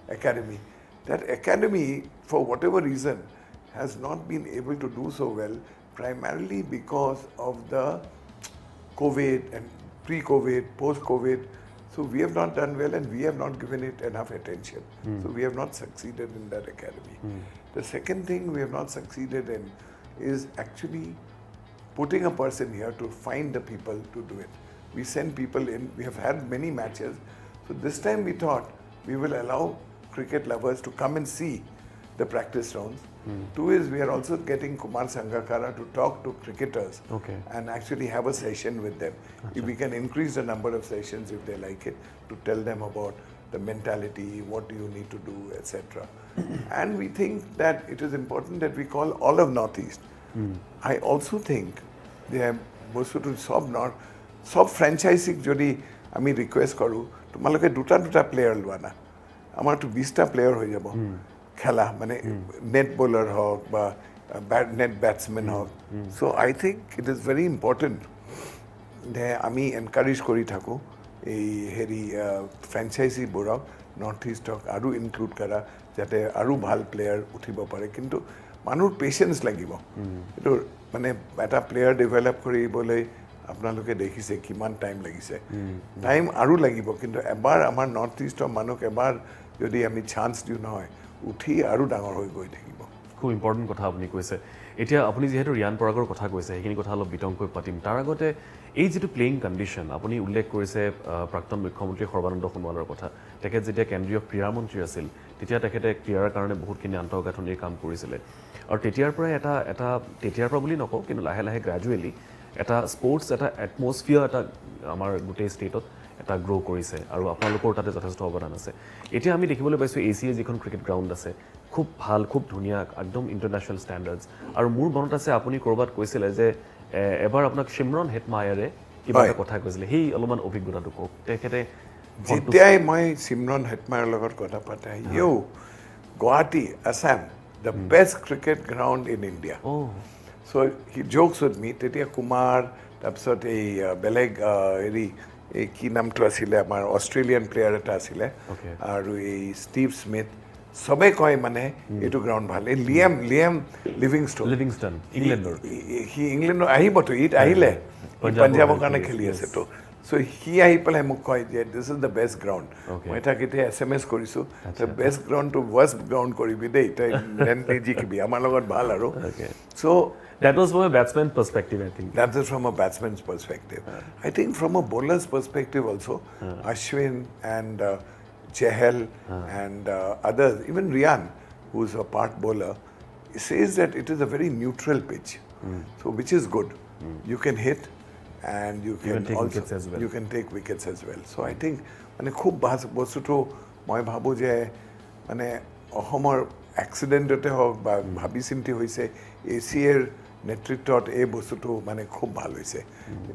academy. That academy, for whatever reason, has not been able to do so well, primarily because of the COVID and pre-COVID, post-COVID. So we have not done well, and we have not given it enough attention. So we have not succeeded in that academy. The second thing we have not succeeded in is actually putting a person here to find the people to do it. We send people in, we have had many matches. So this time we thought we will allow cricket lovers to come and see the practice rounds. Two is we are also getting Kumar Sangakkara to talk to cricketers and actually have a session with them. If we can increase the number of sessions if they like it, to tell them about the mentality, what do you need to do, etc. And we think that it is important that we call all of Northeast. I also think they have বস্তুটো সব ফ্ৰেঞ্চাইজিক যদি আমি request কৰোঁ, তোমালোকে দুটা player লোৱা না, আমাৰতো 20টা প্লেয়াৰ হৈ যাব খেলা, মানে নেট বলাৰ হওক বা নেট বেটছমেন হওক. So' I think it is very important যে আমি এনকাৰেজ কৰি থাকোঁ এই ফ্ৰেঞ্চাইজিবোৰক নৰ্থ ইষ্টক আৰু ইনক্লুড কৰা, যাতে আৰু ভাল প্লেয়াৰ উঠিব পাৰে. কিন্তু মানুহৰ পেচেঞ্চ লাগিব. এইটো মানে এটা প্লেয়াৰ ডেভেলপ কৰিবলৈ আপোনালোকে দেখিছে কিমান টাইম লাগিছে. টাইম আৰু লাগিব, কিন্তু এবাৰ আমাৰ নৰ্থ ইষ্টৰ মানুহক এবাৰ যদি আমি চান্স দিওঁ নহয়, উঠি আৰু ডাঙৰ হৈ গৈ থাকিব. খুব ইম্পৰ্টেণ্ট কথা আপুনি কৈছে. এতিয়া আপুনি যিহেতু ৰিয়ান পৰাগৰ কথা কৈছে, সেইখিনি কথা অলপ বিতংকৈ পাতিম. তাৰ আগতে এই যিটো প্লেয়িং কণ্ডিশ্যন আপুনি উল্লেখ কৰিছে প্ৰাক্তন মুখ্যমন্ত্ৰী সৰ্বানন্দ সোণোৱালৰ কথা. তেখেত যেতিয়া কেন্দ্ৰীয় ক্ৰীড়া মন্ত্ৰী আছিল, তেতিয়া তেখেতে ক্ৰীড়াৰ কাৰণে বহুতখিনি আন্তঃগাঁথনিৰ কাম কৰিছিলে. আৰু তেতিয়াৰ পৰাই তেতিয়াৰ পৰা বুলি নকওঁ, কিন্তু লাহে লাহে গ্ৰেজুৱেলি এটা স্পৰ্টছ এটা এটমছফিয়াৰ এটা আমাৰ গোটেই ষ্টেটত এটা গ্ৰ' কৰিছে, আৰু আপোনালোকৰ তাতে যথেষ্ট অৱদান আছে. এতিয়া আমি দেখিবলৈ পাইছোঁ ACA যিখন ক্ৰিকেট গ্ৰাউণ্ড আছে, খুব ভাল, খুব ধুনীয়া, একদম ইণ্টাৰনেশ্যনেল ষ্টেণ্ডাৰ্ডছ. আৰু মোৰ মনত আছে আপুনি ক'ৰবাত কৈছিলে যে এবাৰ আপোনাক শিমৰন হেটমায়াৰে কিবা এটা কথা কৈছিলে, সেই অলপমান অভিজ্ঞতাটো কওক. তেখেতে যেতিয়াই মই শিমৰন হেটমায়াৰৰ লগত কথা পাতা, Guwahati, Assam, the best cricket ground in India. So he jokes with me. তেতিয়া কুমাৰ, তাৰপিছত এই বেলেগ এই কি নামটো আছিলে, আমাৰ অষ্ট্ৰেলিয়ান প্লেয়াৰ এটা আছিলে, আৰু এই ষ্টিভ স্মিথ, চবে কয় মানে এইটো গ্ৰাউণ্ড ভাল. এই লিয়াম লিভিংষ্টন ইংলেণ্ডৰ, সি ইংলেণ্ডৰ আহিবতো, আহিলে পাঞ্জাৱৰ কাৰণে খেলি আছেতো. চ' সি আহি পেলাই মোক কয় যে this is the best ground. মই তাক এতিয়া SMS কৰিছোঁ, বেষ্ট গ্ৰাউণ্ডটো ৱৰ্ষ্ট গ্ৰাউণ্ড কৰিবি দেই, তই জিকিবি, আমাৰ লগত ভাল. আৰু চ' that was from a batsman's perspective, I think. That is from a batsman's perspective. I think from a bowler's perspective also, Ashwin and Chahal and others, even Rian, who is a part bowler, says that it is a very neutral pitch, so which is good. You can hit and you can take also wickets as well. You can take wickets as well. So I think মানে খুব বস্তুটো মই ভাবোঁ যে মানে অসমৰ এক্সিডেণ্টতে হওক বা ভাবি চিন্তি হৈছে, ACAৰ নেতৃত্বত এই বস্তুটো মানে খুব ভাল হৈছে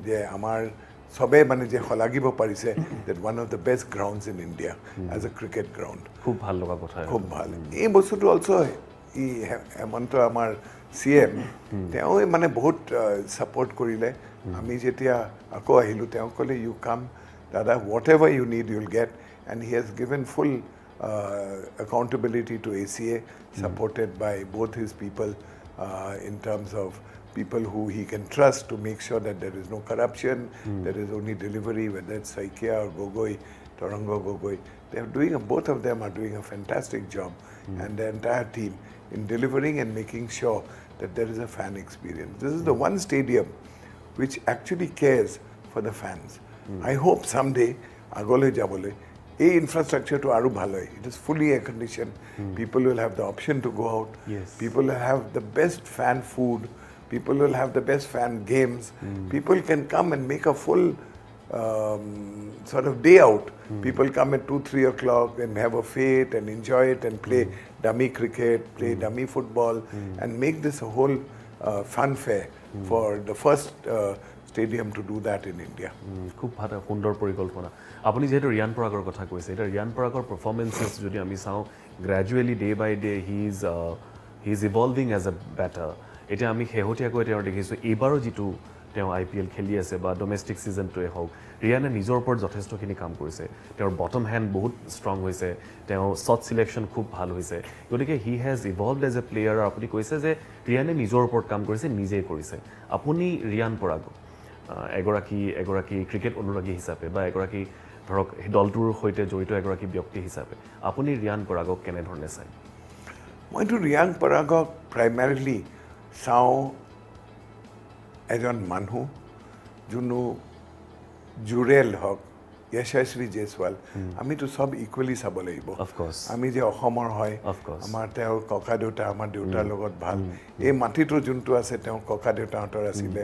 যে আমাৰ সবে মানে যে লাগিব পাৰিছে that one of the best grounds in India as a cricket ground. খুব ভাল লগা কথা, খুব ভাল. এই বস্তুটো অলসো ই হেমন্ত আমাৰ CM, তেওঁ মানে বহুত ছাপোৰ্ট কৰিলে. আমি যেতিয়া আকৌ আহিলোঁ, তেওঁ ক'লে ইউ কাম দাদা, whatever you need you'll get, and he has given full accountability to ACA, supported by both his people in terms of people who he can trust to make sure that there is no corruption, there is only delivery, whether it's IPL or Gogoi, Tarango Gogoi. They are doing, both of them are doing a fantastic job, and the entire team in delivering and making sure that there is a fan experience. This is the one stadium which actually cares for the fans. I hope someday, Agole Jabole, এই ইনফ্ৰাষ্ট্ৰাকচাৰটো আৰু ভাল হয়. It is fully air condition. People will have the option to go' out. People will have the best fan food. People will have the best fan games. People can come and make a full sort of day out. People come at 2-3 o'clock and have a fete and enjoy it and play dummy cricket, play dummy football, and make this a whole fun fair for the first stadium to do that in India. খুব ভাল সুন্দৰ পৰিকল্পনা আপুনি যেহেতু ৰিয়ান পৰাগৰ কথা কৈছে এটা ৰিয়ান পৰাগৰ পাৰফৰ্মেন্সেস যদি আমি চাওঁ gradually day by day he is evolving as a better এটা আমি শেহতীয়াকৈ তেওঁৰ দেখিছোঁ এইবাৰো যিটো তেওঁ IPL খেলি আছে বা ডমেষ্টিক ছিজনটোৱে হওক ৰিয়ানে নিজৰ ওপৰত যথেষ্টখিনি কাম কৰিছে তেওঁৰ বটম হেণ্ড বহুত ষ্ট্ৰং হৈছে তেওঁ শ্বট চিলেকশ্যন খুব ভাল হৈছে গতিকে he has evolved as a player আপুনি কৈছে যে ৰিয়ানে নিজৰ ওপৰত কাম কৰিছে নিজেই কৰিছে আপুনি ৰিয়ান পৰাগ এগৰাকী ক্ৰিকেট অনুৰাগী হিচাপে বা এগৰাকী ধৰক দলটোৰ সৈতে জড়িত এগৰাকী ব্যক্তি হিচাপে আপুনি ৰিয়ান পৰাগক কেনেধৰণে চায় মইতো ৰিয়ান পৰাগক প্ৰাইমেৰিলি চাওঁ এজন মানুহ যোনো জুৰেল হওক যশস্বী জয়সৱাল আমিতো সব ইকুৱেলি চাব লাগিব আমি যে অসমৰ হয় আমাৰ তেওঁৰ ককা দেউতা আমাৰ দেউতাৰ লগত ভাল এই মাটিটো যোনটো আছে তেওঁ ককা দেউতাহঁতৰ আছিলে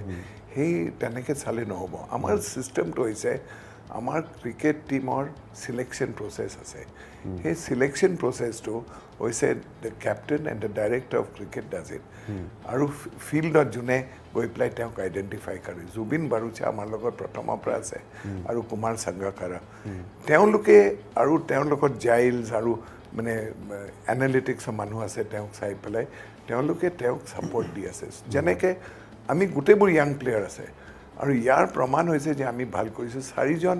সেই তেনেকৈ চালে নহ'ব আমাৰ ছিষ্টেমটো হৈছে আমাৰ ক্ৰিকেট টিমৰ চিলেকশ্যন প্ৰচেছ আছে সেই চিলেকশ্যন প্ৰচেছটো হৈছে the captain and the director of cricket does it আৰু ফিল্ডত যোনে গৈ পেলাই তেওঁক আইডেণ্টিফাই কৰে জুবিন বাৰুচা আমাৰ লগত প্ৰথমৰ পৰা আছে আৰু কুমাৰ সাংগাকাৰা তেওঁলোকে আৰু তেওঁৰ লগত জাইলছ আৰু মানে এনালিটিক্সৰ মানুহ আছে তেওঁক চাই পেলাই তেওঁলোকে তেওঁক ছাপৰ্ট দি আছে যেনেকৈ আমি গোটেইবোৰ য়াং প্লেয়াৰ আছে আৰু ইয়াৰ প্ৰমাণ হৈছে যে আমি ভাল কৰিছোঁ চাৰিজন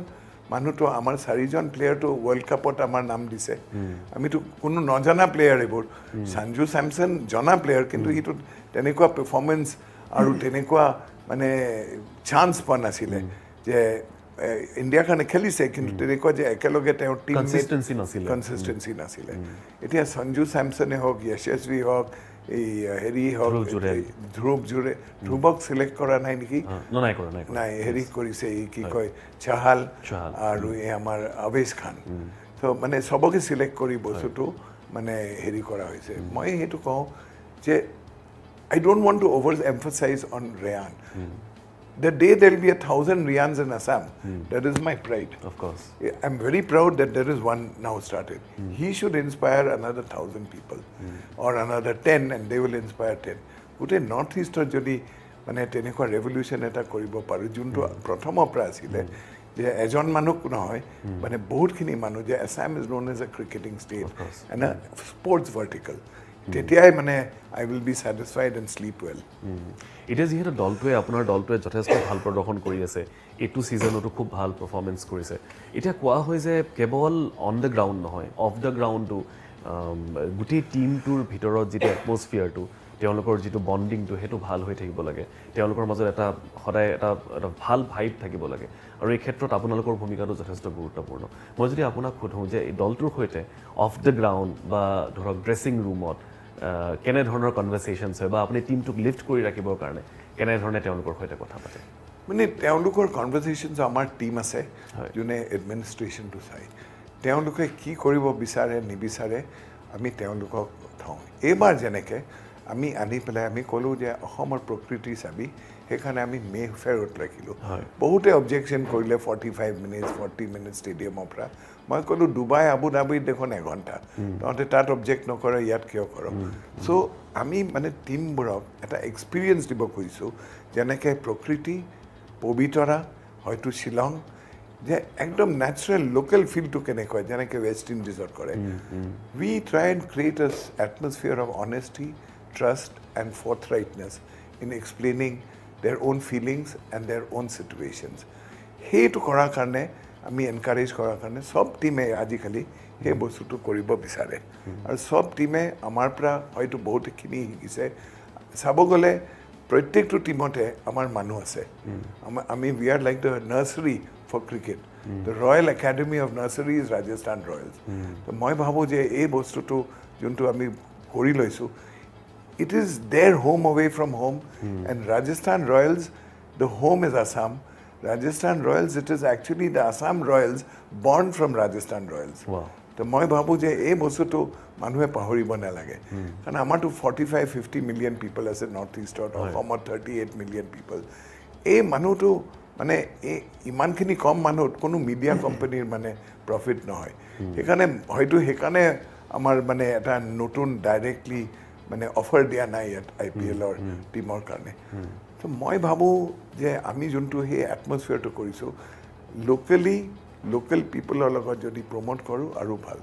মানুহটো আমাৰ চাৰিজন প্লেয়াৰটো ৱৰ্ল্ড কাপত আমাৰ নাম দিছে আমিতো কোনো নজনা প্লেয়াৰ এইবোৰ সঞ্জু চেমছন জনা প্লেয়াৰ কিন্তু সিটো তেনেকুৱা পাৰফৰ্মেঞ্চ আৰু তেনেকুৱা মানে চান্স পোৱা নাছিলে যে ইণ্ডিয়াৰ কাৰণে খেলিছে কিন্তু তেনেকুৱা যে একেলগে তেওঁৰ টিম কনচিষ্টেঞ্চি নাছিলে এতিয়া সঞ্জু চেমছনে হওক যশস্বী হওক এই হেৰি হওক ধ্ৰুৱক চিলেক্ট কৰা নাই নেকি নাই হেৰি কৰিছে এই কি কয় চাহাল আৰু এই আমাৰ আৱেশ খান তো মানে চবকে চিলেক্ট কৰি বস্তুটো মানে হেৰি কৰা হৈছে মই সেইটো কওঁ যে I don't want to overemphasize on Ryan. The day there will be 1,000 Ryans in Assam, that is my pride. Of course. I'm very proud that there is one now started. He should inspire another 1,000 people or another 10 and they will inspire 10. But in Northeast যদি মানে তেনেকুৱা revolution এটা কৰিব পাৰোঁ যোনটো প্ৰথমৰ পৰা আছিলে যে এজন মানুহ নহয় মানে বহুতখিনি মানুহ যে Assam is known as a cricketing state and a sports vertical. তেতিয়াই মানে I will be satisfied and sleep well এতিয়া যিহেতু দলটোৱে আপোনাৰ দলটোৱে যথেষ্ট ভাল প্ৰদৰ্শন কৰি আছে এইটো ছিজনতো খুব ভাল পাৰফৰ্মেঞ্চ কৰিছে এতিয়া কোৱা হয় যে কেৱল অন দ্য গ্ৰাউণ্ড নহয় অফ দ্য গ্ৰাউণ্ডটো গোটেই টিমটোৰ ভিতৰত যিটো এটমছফিয়াৰটো তেওঁলোকৰ যিটো বণ্ডিংটো সেইটো ভাল হৈ থাকিব লাগে তেওঁলোকৰ মাজত এটা সদায় এটা ভাল ভাইব থাকিব লাগে আৰু এই ক্ষেত্ৰত আপোনালোকৰ ভূমিকাটো যথেষ্ট গুৰুত্বপূৰ্ণ মই যদি আপোনাক সোধোঁ যে এই দলটোৰ সৈতে অফ দ্য গ্ৰাউণ্ড বা ধৰক ড্ৰেছিং ৰুমত কেনেধৰণৰ কনভাৰচেশ্যনছ হয় বা আপুনি টিমটোক লিফ্ট কৰি ৰাখিবৰ কাৰণে কেনেধৰণে তেওঁলোকৰ সৈতে কথা পাতে মানে তেওঁলোকৰ কনভাৰচেশ্যনছ আমাৰ টিম আছে যোনে এডমিনিষ্ট্ৰেশ্যনটো চাই তেওঁলোকে কি কৰিব বিচাৰে নিবিচাৰে আমি তেওঁলোকক থওঁ এইবাৰ যেনেকৈ আমি আনি পেলাই আমি ক'লোঁ যে অসমৰ প্ৰকৃতি চাবি সেইকাৰণে আমি মে ফেয়াৰত ৰাখিলোঁ বহুতে অবজেকশ্যন কৰিলে 45 মিনিটছ 40 মিনিটছ ষ্টেডিয়ামৰ পৰা মই ক'লোঁ ডুবাই আবুধাবিত দেখোন এঘণ্টা তহঁতে তাত অবজেক্ট নকৰে ইয়াত কিয় কৰ চ' আমি মানে টিমবোৰক এটা এক্সপিৰিয়েঞ্চ দিব খুজিছোঁ যেনেকৈ প্ৰকৃতি পবিতৰা হয়তো শ্বিলং যে একদম নেচাৰেল লোকেল ফিলটো কেনেকুৱা যেনেকৈ ৱেষ্ট ইণ্ডিজত কৰে we try and create a atmosphere of honesty trust and forthrightness in explaining their own feelings and their own situations. সেইটো কৰাৰ কাৰণে আমি এনকাৰেজ কৰাৰ কাৰণে সব টিমে আজিকালি সেই বস্তুটো কৰিব বিচাৰে আৰু সব টিমে আমাৰ পৰা হয়তো বহুতখিনি শিকিছে চাব গ'লে প্ৰত্যেকটো টিমতে আমাৰ মানুহ আছে আমি we are like the nursery for cricket the royal academy of nursery is Rajasthan Royals তো মই ভাবোঁ যে এই বস্তুটো যোনটো আমি কৰি লৈছোঁ it is their home away from home and Rajasthan Royals the home is Assam Rajasthan Royals it is actually the Assam Royals born from Rajasthan Royals তো মই ভাবোঁ যে এই বস্তুটো মানুহে পাহৰিব নালাগে কাৰণ আমাৰতো 45-50 মিলিয়ন পিপল আছে নৰ্থ ইষ্টত অসমত 38 মিলিয়ন পিপল এই মানুহটো মানে এই ইমানখিনি কম মানুহত কোনো মিডিয়া কোম্পানীৰ মানে প্ৰফিট নহয় সেইকাৰণে আমাৰ মানে এটা নতুন ডাইৰেক্টলি মানে অফাৰ দিয়া নাই ইয়াত IPLৰ টিমৰ কাৰণে তো মই ভাবোঁ যে আমি যোনটো সেই এটমছফিয়াৰটো কৰিছোঁ লোকেল পিপলৰ লগত যদি প্ৰমোট কৰোঁ আৰু ভাল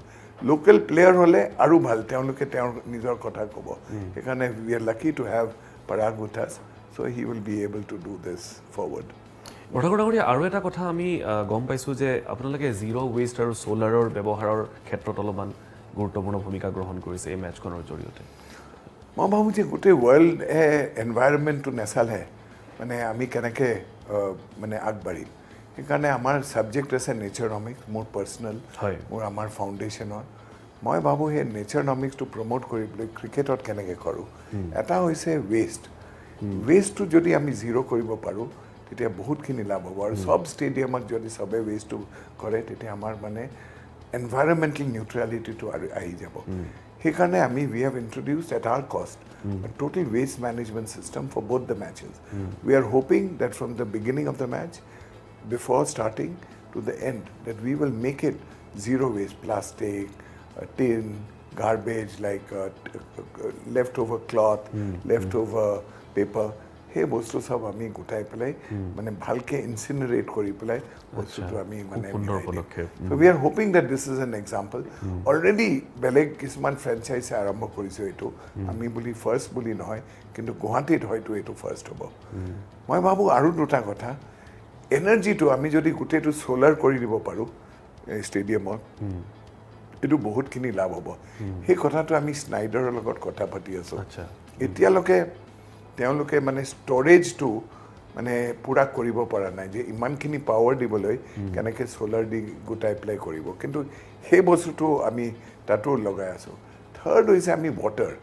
লোকেল প্লেয়াৰ হ'লে আৰু ভাল তেওঁলোকে তেওঁৰ নিজৰ কথা ক'ব সেইকাৰণে we are lucky to have Parag with us so' he will be able to do this forward বৰ্তমান আৰু এটা কথা আমি গম পাইছোঁ যে আপোনালোকে জিৰ' ৱেষ্ট আৰু ছ'লাৰৰ ব্যৱহাৰৰ ক্ষেত্ৰত অলপমান গুৰুত্বপূৰ্ণ ভূমিকা গ্ৰহণ কৰিছে এই মেটচখনৰ জৰিয়তে মই ভাবোঁ যে গোটেই ৱৰ্ল্ডে এনভাইৰনমেণ্টটো নেচালে মানে আমি কেনেকৈ মানে আগবাঢ়িম সেইকাৰণে আমাৰ ছাবজেক্ট আছে নেচাৰনমিক্স মোৰ পাৰ্চনেল মোৰ আমাৰ ফাউণ্ডেশ্যনৰ মই ভাবোঁ সেই নেচাৰনমিক্সটো প্ৰমোট কৰিবলৈ ক্ৰিকেটত কেনেকৈ কৰোঁ এটা হৈছে ৱেষ্টটো যদি আমি জিৰ' কৰিব পাৰোঁ তেতিয়া বহুতখিনি লাভ হ'ব আৰু সব ষ্টেডিয়ামত যদি সবে ৱেষ্টটো কৰে তেতিয়া আমাৰ মানে এনভাইৰনমেণ্টেল নিউট্ৰেলিটিটো আহি যাব সেইকাৰণে আমি উই হেভ ইন্ট্ৰডিউচড এট আৱাৰ কষ্ট a total waste management system for both the matches. We are hoping that from the beginning of the match, before starting to the end, that we will make it zero waste, plastic, tin, garbage like leftover cloth, leftover paper. সেই বস্তু সব আমি গোটাই পেলাই মানে ভালকে ইনচিনাৰেট কৰি পেলাই বস্তুটো আমি মানে so we are hoping that this is an example already বেলেগ কিছুমান ফ্ৰেঞ্চাইজি আৰম্ভ কৰিছে এইটো আমি বুলি ফাৰ্ষ্ট বুলি নহয় কিন্তু গুৱাহাটীত হয়তো এইটো ফাৰ্ষ্ট হ'ব মই ভাবোঁ আৰু দুটা কথা এনাৰ্জিটো আমি যদি গোটেইটো সোলাৰ কৰি দিব পাৰোঁ ষ্টেডিয়ামত এইটো বহুতখিনি লাভ হ'ব সেই কথাটো আমি স্নাইডাৰৰ লগত কথা পাতি আছোঁ এতিয়ালৈকে তেওঁলোকে মানে ষ্ট'ৰেজটো মানে পূৰা কৰিব পৰা নাই যে ইমানখিনি পাৱাৰ দিবলৈ কেনেকৈ ছ'লাৰ দি গোটাই পেলাই কৰিব কিন্তু সেই বস্তুটো আমি তাতো লগাই আছোঁ থাৰ্ড হৈছে আমি ৱাটাৰ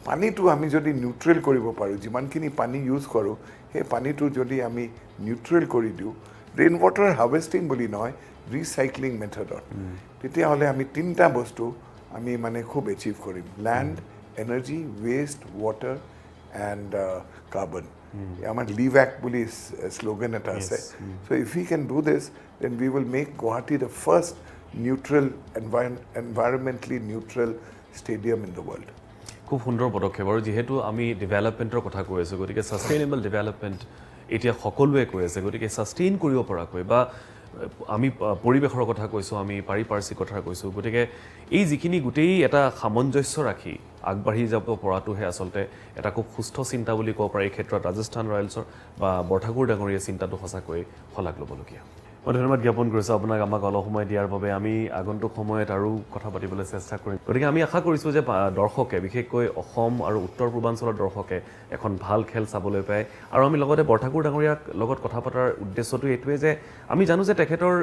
পানীটো আমি যদি নিউট্ৰেল কৰিব পাৰোঁ যিমানখিনি পানী ইউজ কৰোঁ সেই পানীটো যদি আমি নিউট্ৰেল কৰি দিওঁ ৰেইন ৱাটাৰ হাৰ্ভেষ্টিং বুলি নহয় ৰিচাইক্লিং মেথডত তেতিয়াহ'লে আমি তিনিটা বস্তু আমি মানে খুব এচিভ কৰিম land energy waste water and carbon. Our Leave Act bully slogan at us. So if we can do this, then we will make Guwahati the first neutral, environmentally neutral stadium in the world. খুব সুন্দৰ পদক্ষেপ আৰু যেহেতু আমি ডেভেলপমেণ্টৰ কথা কৈ আছোঁ গতিকে ছাষ্টেইনেবল ডেভেলপমেণ্ট এতিয়া সকলোৱে কৈ আছে গতিকে ছাষ্টেইন কৰিব পৰাকৈ বা আমি পৰিৱেশৰ কথা কৈছোঁ আমি পাৰিপাৰ্শ্বিক কথা কৈছোঁ গতিকে এই যিখিনি গোটেই এটা সামঞ্জস্য ৰাখি আগবাঢ়ি যাব পৰাটোহে আচলতে এটা খুব সুস্থ চিন্তা বুলি ক'ব পাৰি এই ক্ষেত্ৰত ৰাজস্থান ৰয়েলছৰ বা বৰঠাকুৰ ডাঙৰীয়া চিন্তাটো সঁচাকৈ শলাগ ল'বলগীয়া মই ধন্যবাদ জ্ঞাপন কৰিছোঁ আপোনাক আমাক অলপ সময় দিয়াৰ বাবে আমি আগন্তুক সময়ত আৰু কথা পাতিবলৈ চেষ্টা কৰিম গতিকে আমি আশা কৰিছোঁ যে দৰ্শকে বিশেষকৈ অসম আৰু উত্তৰ পূৰ্বাঞ্চলৰ দৰ্শকে এখন ভাল খেল চাবলৈ পায় আৰু আমি লগতে বৰঠাকুৰ ডাঙৰীয়াক লগত কথা পতাৰ উদ্দেশ্যটো এইটোৱে যে আমি জানো যে তেখেতৰ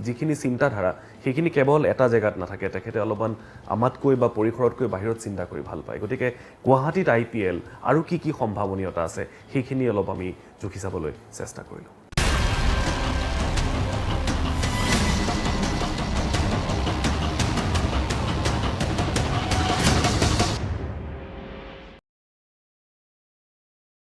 যিখিনি চিন্তাধাৰা সেইখিনি কেৱল এটা জেগাত নাথাকে তেখেতে অলপমান আমাতকৈ বা পৰিসৰতকৈ বাহিৰত চিন্তা কৰি ভাল পায় গতিকে গুৱাহাটীত IPL আৰু কি সম্ভাৱনীয়তা আছে সেইখিনি অলপ আমি জুখি চাবলৈ চেষ্টা কৰিলোঁ